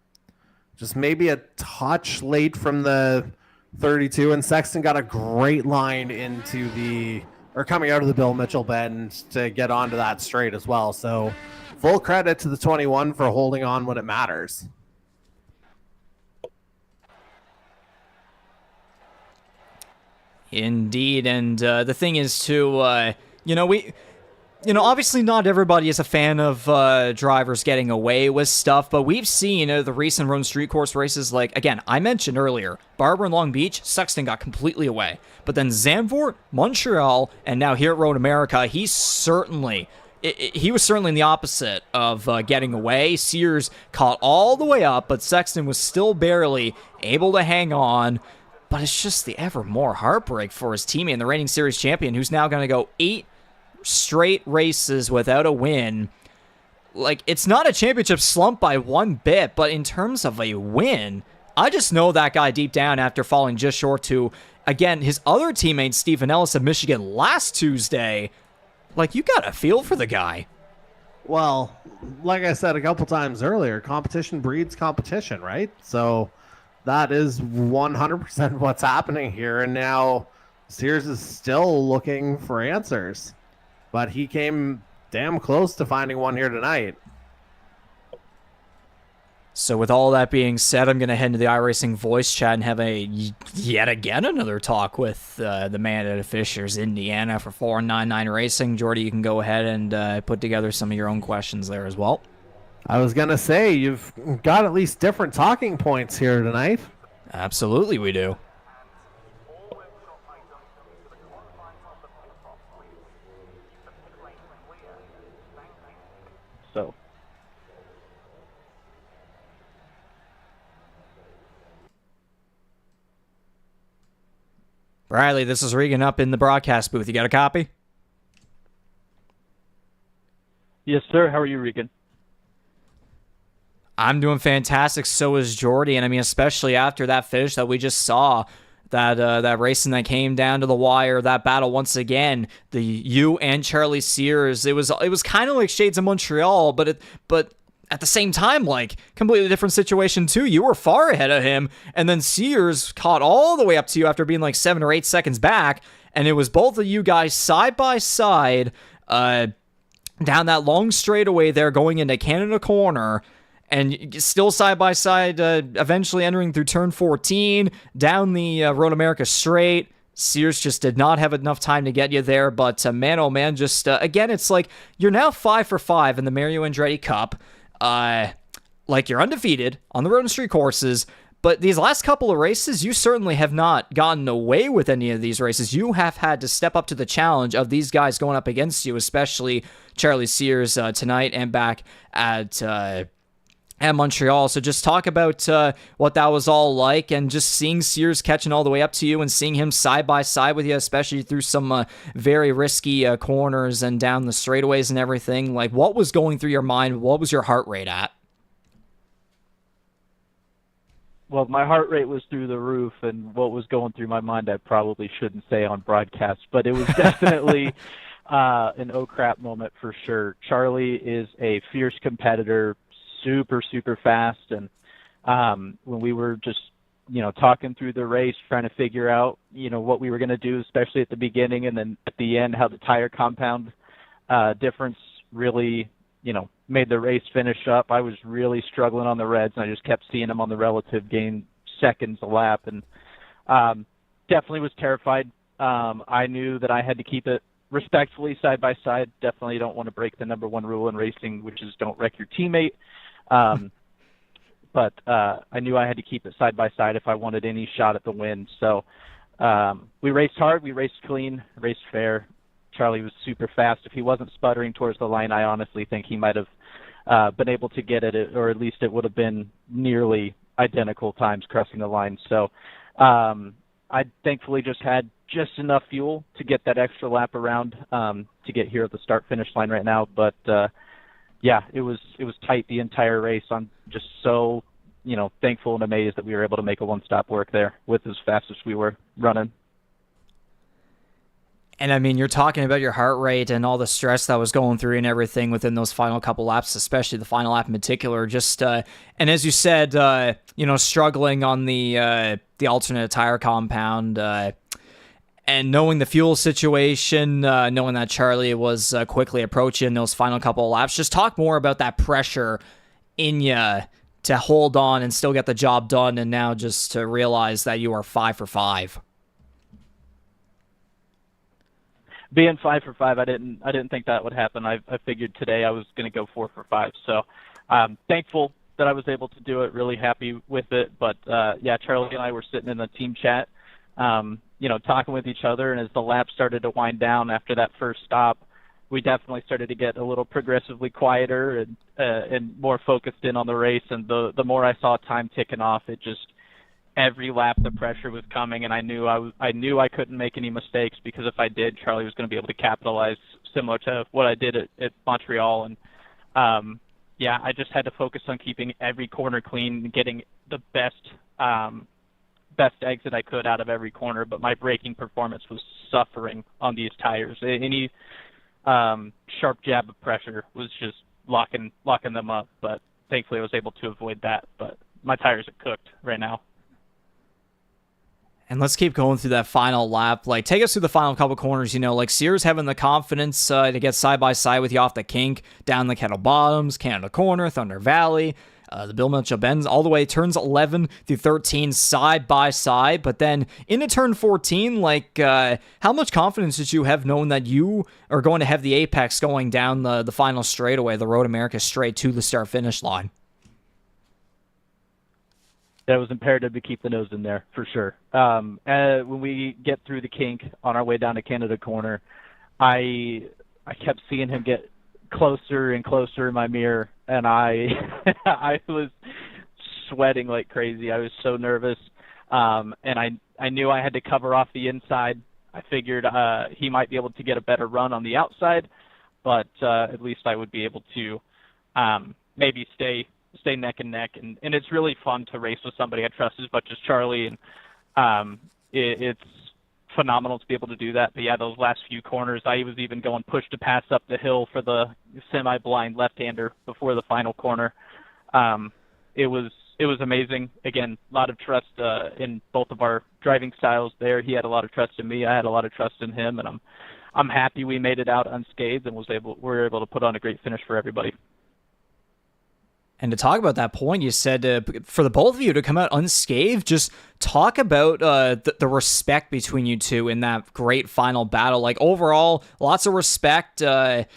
Just maybe a touch late from the 32, and Sexton got a great line into coming out of the Bill Mitchell bend to get onto that straight as well. So full credit to the 21 for holding on when it matters. Indeed, and the thing is too, obviously not everybody is a fan of drivers getting away with stuff, but we've seen the recent road street course races, like, again, I mentioned earlier, Barber and Long Beach, Sexton got completely away. But then Zandvoort, Montreal, and now here at Road America, he was certainly in the opposite of getting away. Sears caught all the way up, but Sexton was still barely able to hang on. But it's just the ever more heartbreak for his teammate and the reigning series champion, who's now going to go 8 straight races without a win. Like, it's not a championship slump by one bit, but in terms of a win, I just know that guy deep down after falling just short to, again, his other teammate, Stephen Ellis of Michigan last Tuesday. Like, you got a feel for the guy. Well, like I said a couple times earlier, competition breeds competition, right? So that is 100% what's happening here. And now Sears is still looking for answers. But he came damn close to finding one here tonight. So with all that being said, I'm going to head into the iRacing voice chat and have yet again another talk with the man at Fishers, Indiana for 499 Racing. Jordy, you can go ahead and put together some of your own questions there as well. I was going to say, you've got at least different talking points here tonight. Absolutely we do. So Riley, this is Regan up in the broadcast booth. You got a copy? Yes, sir. How are you, Regan? I'm doing fantastic. So is Jordy, and I mean, especially after that finish that we just saw, that racing that came down to the wire, that battle once again, you and Charlie Sears. It was kind of like Shades of Montreal, but at the same time, like, completely different situation too. You were far ahead of him, and then Sears caught all the way up to you after being like 7 or 8 seconds back, and it was both of you guys side by side, down that long straightaway there going into Canada Corner, and still side by side, eventually entering through turn 14, down the Road America straight. Sears just did not have enough time to get you there, but man, oh man, just, again, it's like, you're now 5 for 5 in the Mario Andretti Cup. Like, you're undefeated on the road and street courses, but these last couple of races, you certainly have not gotten away with any of these races. You have had to step up to the challenge of these guys going up against you, especially Charlie Sears tonight and back at Montreal. So just talk about what that was all like, and just seeing Sears catching all the way up to you and seeing him side by side with you, especially through some very risky corners and down the straightaways and everything. Like, what was going through your mind? What was your heart rate at? Well, my heart rate was through the roof, and what was going through my mind I probably shouldn't say on broadcast, but it was definitely an oh crap moment for sure. Charlie is a fierce competitor, super, super fast, and when we were just, talking through the race, trying to figure out, what we were going to do, especially at the beginning, and then at the end, how the tire compound difference really, made the race finish up. I was really struggling on the reds, and I just kept seeing them on the relative gain seconds a lap, and definitely was terrified. I knew that I had to keep it respectfully side by side. Definitely don't want to break the number one rule in racing, which is don't wreck your teammate. But I knew I had to keep it side by side if I wanted any shot at the win. So we raced hard, we raced clean, raced fair. Charlie was super fast. If he wasn't sputtering towards the line, I honestly think he might have been able to get it, or at least it would have been nearly identical times crossing the line. So I thankfully just had just enough fuel to get that extra lap around to get here at the start-finish line right now. But yeah, it was tight the entire race. I'm just so thankful and amazed that we were able to make a one-stop work there with as fast as we were running. And I mean, you're talking about your heart rate and all the stress that was going through and everything within those final couple laps, especially the final lap in particular. Just and as you said, struggling on the alternate tire compound, and knowing the fuel situation, knowing that Charlie was quickly approaching those final couple of laps. Just talk more about that pressure in you to hold on and still get the job done, and now just to realize that you are 5 for 5. Being 5 for 5, I didn't think that would happen. I figured today I was going to go 4 for 5. So thankful that I was able to do it. Really happy with it. But yeah, Charlie and I were sitting in the team chat, talking with each other. And as the lap started to wind down after that first stop, we definitely started to get a little progressively quieter and more focused in on the race. And the more I saw time ticking off, it just every lap the pressure was coming, and I knew I couldn't make any mistakes, because if I did, Charlie was going to be able to capitalize similar to what I did at Montreal. And I just had to focus on keeping every corner clean and getting the best exit I could out of every corner. But my braking performance was suffering on these tires. Any sharp jab of pressure was just locking them up. But thankfully I was able to avoid that. But my tires are cooked right now. And let's keep going through that final lap. Take us through the final couple corners, Sears having the confidence to get side-by-side with you off the kink, down the Kettle Bottoms, Canada Corner, Thunder Valley, the Bill Mitchell bends all the way, turns 11 through 13 side-by-side. But then into turn 14, how much confidence did you have knowing that you are going to have the apex going down the final straightaway, the Road America straight to the start-finish line? That was imperative to keep the nose in there, for sure. When we get through the kink on our way down to Canada Corner, I kept seeing him get closer and closer in my mirror, and I was sweating like crazy. I was so nervous, and I knew I had to cover off the inside. I figured he might be able to get a better run on the outside, but at least I would be able to maybe stay neck and neck, and it's really fun to race with somebody I trust as much as Charlie, and it's phenomenal to be able to do that. But yeah, those last few corners, I was even going push to pass up the hill for the semi-blind left-hander before the final corner. It was amazing. Again, a lot of trust in both of our driving styles there. He had a lot of trust in me. I had a lot of trust in him, and I'm happy we made it out unscathed and were able to put on a great finish for everybody. And to talk about that point, you said for the both of you to come out unscathed, just talk about the respect between you two in that great final battle. Overall, lots of respect. And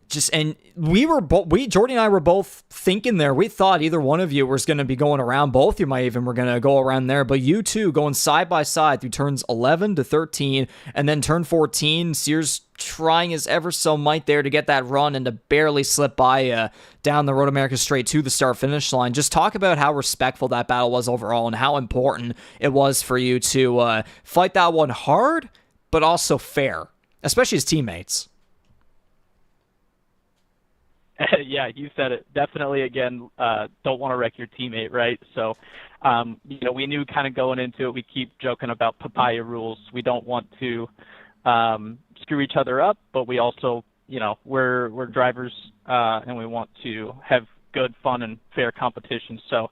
Jordy and I were both thinking there. We thought either one of you was going to be going around. Both you might even were going to go around there. But you two going side by side through turns 11 to 13, and then turn 14, Sears trying his ever so might there to get that run and to barely slip by down the Road America straight to the start-finish line. Just talk about how respectful that battle was overall and how important it was for you to fight that one hard, but also fair, especially as teammates. Yeah, you said it. Definitely, again, don't want to wreck your teammate, right? So, we knew kind of going into it, we keep joking about papaya rules. We don't want to screw each other up, but we also, we're drivers, and we want to have good, fun, and fair competition. So,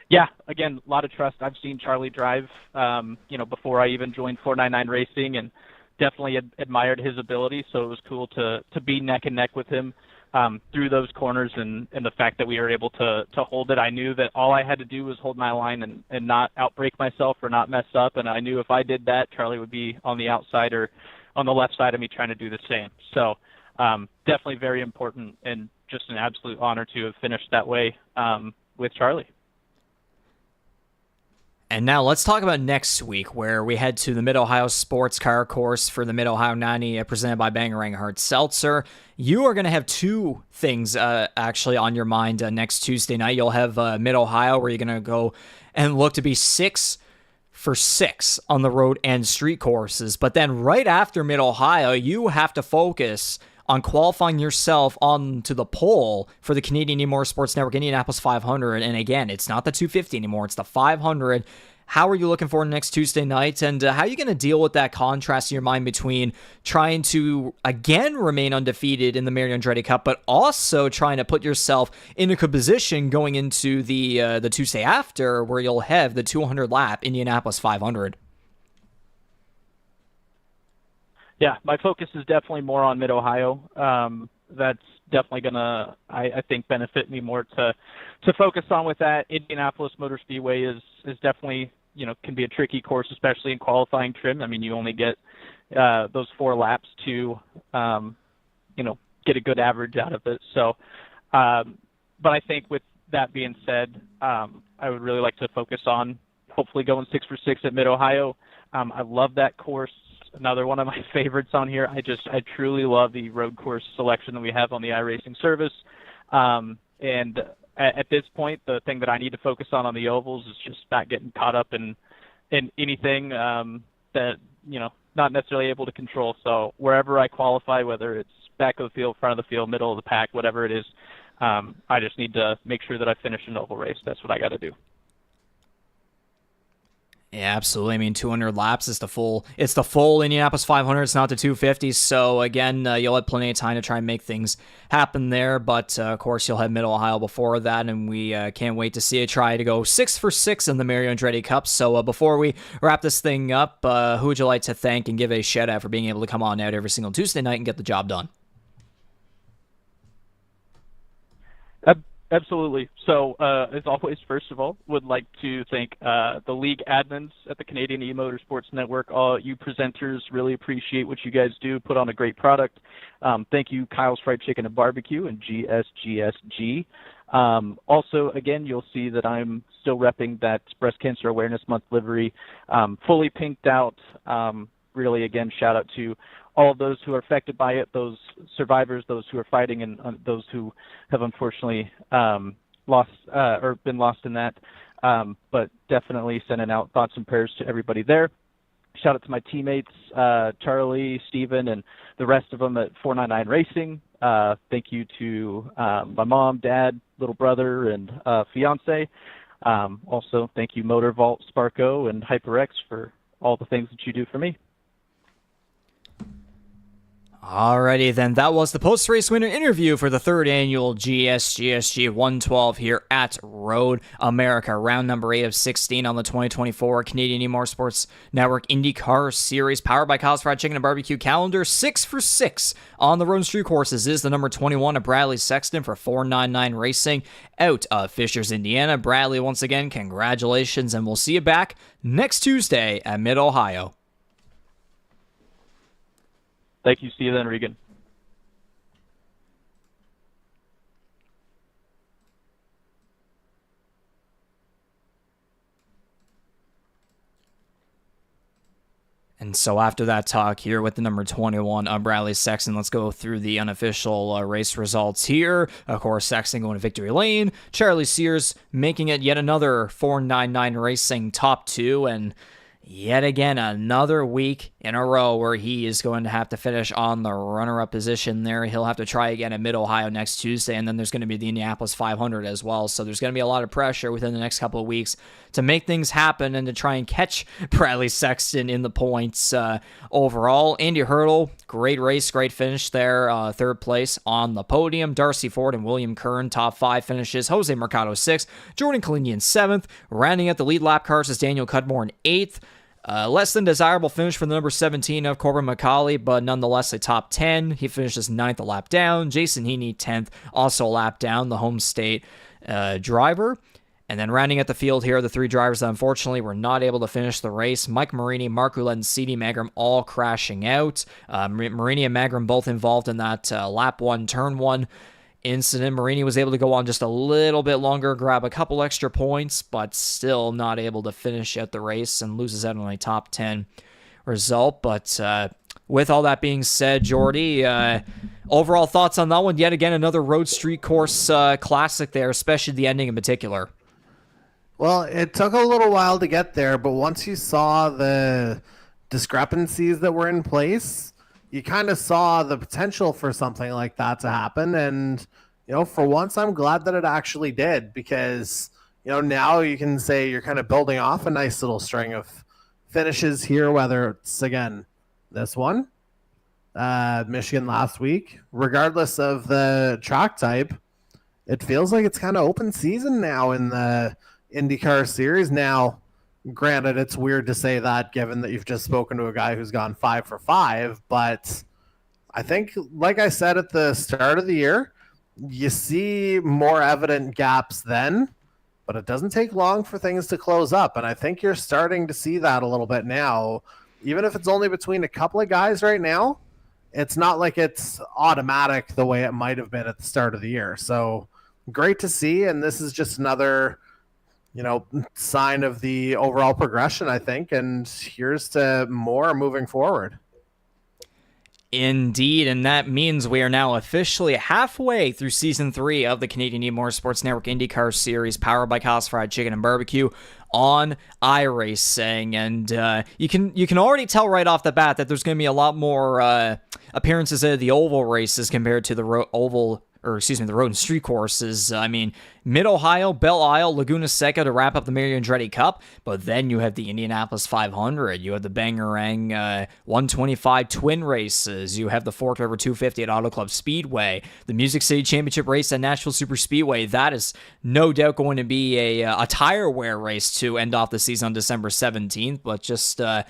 yeah, again, a lot of trust. I've seen Charlie drive, before I even joined 499 Racing, and definitely admired his ability. So it was cool to be neck and neck with him. through those corners and the fact that we were able to hold it, I knew that all I had to do was hold my line and not outbrake myself or not mess up. And I knew if I did that, Charlie would be on the outside or on the left side of me trying to do the same. So definitely very important and just an absolute honor to have finished that way with Charlie. And now let's talk about next week, where we head to the Mid-Ohio Sports Car Course for the Mid-Ohio 90, presented by Bang Hard Seltzer. You are going to have two things actually on your mind next Tuesday night. You'll have Mid-Ohio, where you're going to go and look to be 6 for 6 on the road and street courses. But then right after Mid-Ohio, you have to focus on qualifying yourself onto the pole for the Canadian E-Motorsports Network Indianapolis 500. And again, it's not the 250 anymore, it's the 500. How are you looking forward to next Tuesday night? And how are you going to deal with that contrast in your mind between trying to, again, remain undefeated in the Mario Andretti Cup, but also trying to put yourself in a good position going into the Tuesday after, where you'll have the 200-lap Indianapolis 500? Yeah, my focus is definitely more on Mid-Ohio. That's definitely going to, I think, benefit me more to focus on with that. Indianapolis Motor Speedway is definitely, can be a tricky course, especially in qualifying trim. I mean, you only get those 4 laps to, get a good average out of it. So, but I think with that being said, I would really like to focus on hopefully going 6 for 6 at Mid-Ohio. I love that course. Another one of my favorites on here. I truly love the road course selection that we have on the iRacing service. And at this point, the thing that I need to focus on the ovals is just not getting caught up in anything that, not necessarily able to control. So wherever I qualify, whether it's back of the field, front of the field, middle of the pack, whatever it is, I just need to make sure that I finish an oval race. That's what I got to do. Yeah, absolutely. I mean, 200 laps is the full Indianapolis 500. It's not the 250. So again, you'll have plenty of time to try and make things happen there. But of course, you'll have Mid-Ohio before that, and we can't wait to see you try to go 6 for 6 in the Mario Andretti Cup. So before we wrap this thing up, who would you like to thank and give a shout out for being able to come on out every single Tuesday night and get the job done? Absolutely. So, as always, first of all, would like to thank the league admins at the Canadian E-Motorsports Network. All you presenters, really appreciate what you guys do. Put on a great product. Thank you, Kyle's Fried Chicken and Barbecue and GSGSG. Also, again, you'll see that I'm still repping that Breast Cancer Awareness Month livery, fully pinked out. Really, again, shout out to all of those who are affected by it, those survivors, those who are fighting, and those who have unfortunately lost or been lost in that. But definitely sending out thoughts and prayers to everybody there. Shout out to my teammates, Charlie, Steven, and the rest of them at 499 Racing. Thank you to my mom, dad, little brother, and fiance. Also, thank you, Motor Vault, Sparko, and HyperX for all the things that you do for me. Alrighty then, that was the post-race winner interview for the 3rd annual GSGSG 112 here at Road America, round number 8 of 16 on the 2024 Canadian E-Motorsports Network IndyCar Series, powered by Kyle's Fried Chicken and Barbecue calendar. 6 for 6 on the road and street courses is the number 21 of Bradley Sexton for 499 Racing out of Fishers, Indiana. Bradley, once again, congratulations, and we'll see you back next Tuesday at Mid-Ohio. Thank you. See you then, Regan. And so after that talk here with the number 21, Bradley Sexton, let's go through the unofficial race results here. Of course, Sexton going to victory lane. Charlie Sears making it yet another 499 Racing top 2, and yet again, another week in a row where he is going to have to finish on the runner-up position there. He'll have to try again at Mid-Ohio next Tuesday, and then there's going to be the Indianapolis 500 as well. So there's going to be a lot of pressure within the next couple of weeks to make things happen and to try and catch Bradley Sexton in the points overall. Andy Hertel, great race, great finish there. 3rd place on the podium. Darcy Ford and William Kern, top 5 finishes. Jose Mercado, 6th. Jordan Kalenian, 7th. Rounding out the lead lap cars is Daniel Cudmore in 8th. Less than desirable finish for the number 17 of Corbin McCauley, but nonetheless a top 10. He finishes 9th, a lap down. Jason Heaney 10th, also a lap down, the home state driver. And then rounding out the field here, the 3 drivers that unfortunately were not able to finish the race. Mike Marini, Mark Ouellette, and C.D. Magrum all crashing out. Marini and Magrum both involved in that lap 1, turn 1 incident. Marini was able to go on just a little bit longer, grab a couple extra points, but still not able to finish out the race and loses out on a top 10 result. But with all that being said, Jordy, overall thoughts on that one? Yet again, another road street course classic there, especially the ending in particular. Well, it took a little while to get there, but once you saw the discrepancies that were in place, you kind of saw the potential for something like that to happen. And, for once, I'm glad that it actually did, because, now you can say you're kind of building off a nice little string of finishes here, whether it's, again, this one, Michigan last week, regardless of the track type. It feels like it's kind of open season now in the IndyCar Series. Now, granted, it's weird to say that given that you've just spoken to a guy who's gone 5 for 5, but I think, like I said at the start of the year, you see more evident gaps then, but it doesn't take long for things to close up, and I think you're starting to see that a little bit now. Even if it's only between a couple of guys right now, it's not like it's automatic the way it might have been at the start of the year. So great to see, and this is just another sign of the overall progression, I think, and here's to more moving forward. Indeed, and that means we are now officially halfway through Season 3 of the Canadian E-Motorsports Network IndyCar Series, powered by Kyle's Fried Chicken and Barbecue on iRacing. And you can already tell right off the bat that there's going to be a lot more appearances at the oval races compared to the road and street courses. I mean, Mid-Ohio, Belle Isle, Laguna Seca to wrap up the Mario Andretti Cup, but then you have the Indianapolis 500, you have the Bangarang 125 twin races, you have the Fork River 250 at Auto Club Speedway, the Music City Championship race at Nashville Super Speedway. That is no doubt going to be a tire wear race to end off the season on December 17th, but just the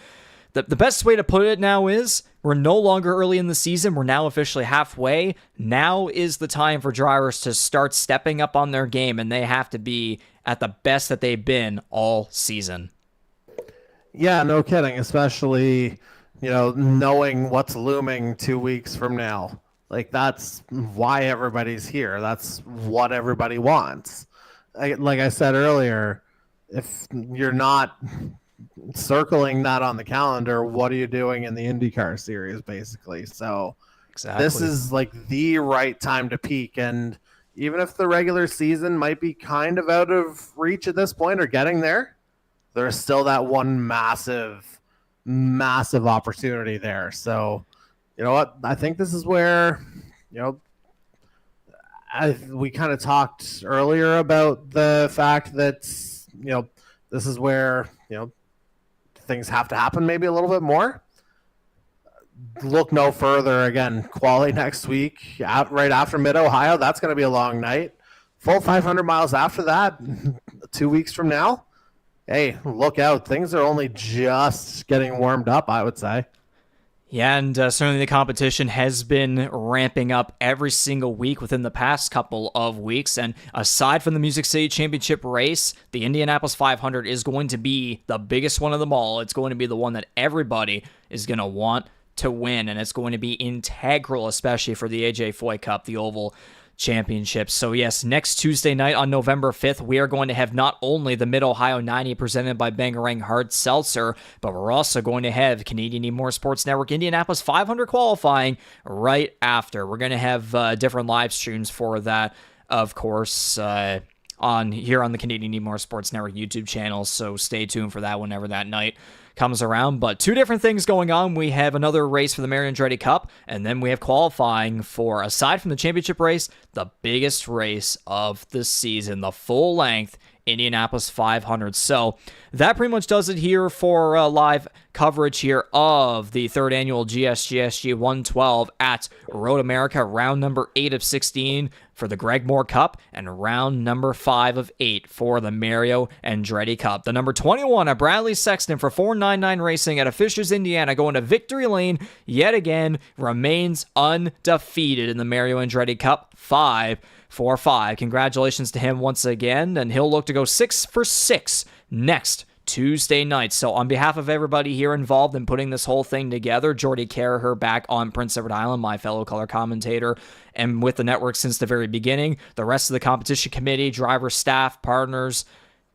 best way to put it now is we're no longer early in the season. We're now officially halfway. Now is the time for drivers to start stepping up on their game, and they have to be at the best that they've been all season. Yeah, no kidding, especially, knowing what's looming 2 weeks from now. Like, that's why everybody's here. That's what everybody wants. Like I said earlier, if you're not circling that on the calendar, what are you doing in the IndyCar Series, basically? So exactly. This is like the right time to peak, and even if the regular season might be kind of out of reach at this point or getting there, there's still that one massive opportunity there. So you know what, I think this is where we kind of talked earlier about the fact that this is where things have to happen maybe a little bit more. Look no further. Again, quali next week, right after Mid-Ohio. That's going to be a long night. Full 500 miles after that, 2 weeks from now. Hey, look out. Things are only just getting warmed up, I would say. Yeah, and certainly the competition has been ramping up every single week within the past couple of weeks. And aside from the Music City Championship race, the Indianapolis 500 is going to be the biggest one of them all. It's going to be the one that everybody is going to want to win, and it's going to be integral, especially for the AJ Foy Cup, the Oval Championship. So yes, next Tuesday night on November 5th, we are going to have not only the Mid-Ohio 90 presented by Bangarang Hard Seltzer, but we're also going to have Canadian E-Motorsports Network Indianapolis 500 qualifying right after. We're going to have different live streams for that, of course, on the Canadian E-Motorsports Network YouTube channel, so stay tuned for that whenever that night comes around. But two different things going on. We have another race for the Mario Andretti Cup, and then we have qualifying for, aside from the championship race, the biggest race of the season, the full-length Indianapolis 500. So that pretty much does it here for live coverage here of the third annual GSGSG 112 at Road America, round number 8 of 16 for the Greg Moore Cup, and round number 5 of 8 for the Mario Andretti Cup. The number 21 of Bradley Sexton for 4 99 Racing out of Fishers, Indiana, going to victory lane yet again, remains undefeated in the Mario Andretti Cup, 5-for-5. Congratulations to him once again, and he'll look to go 6 for 6 next Tuesday night. So on behalf of everybody here involved in putting this whole thing together, Jordy Carraher back on Prince Edward Island, my fellow color commentator, and with the network since the very beginning, the rest of the competition committee, driver, staff, partners,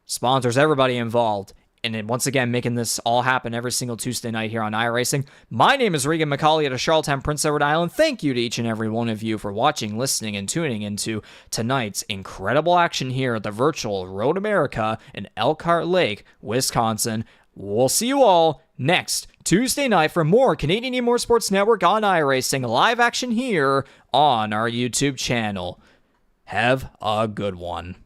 sponsors, everybody involved. And then once again, making this all happen every single Tuesday night here on iRacing. My name is Regan McCauley out of Charlottetown, Prince Edward Island. Thank you to each and every one of you for watching, listening, and tuning into tonight's incredible action here at the virtual Road America in Elkhart Lake, Wisconsin. We'll see you all next Tuesday night for more Canadian E-Motorsports Network on iRacing live action here on our YouTube channel. Have a good one.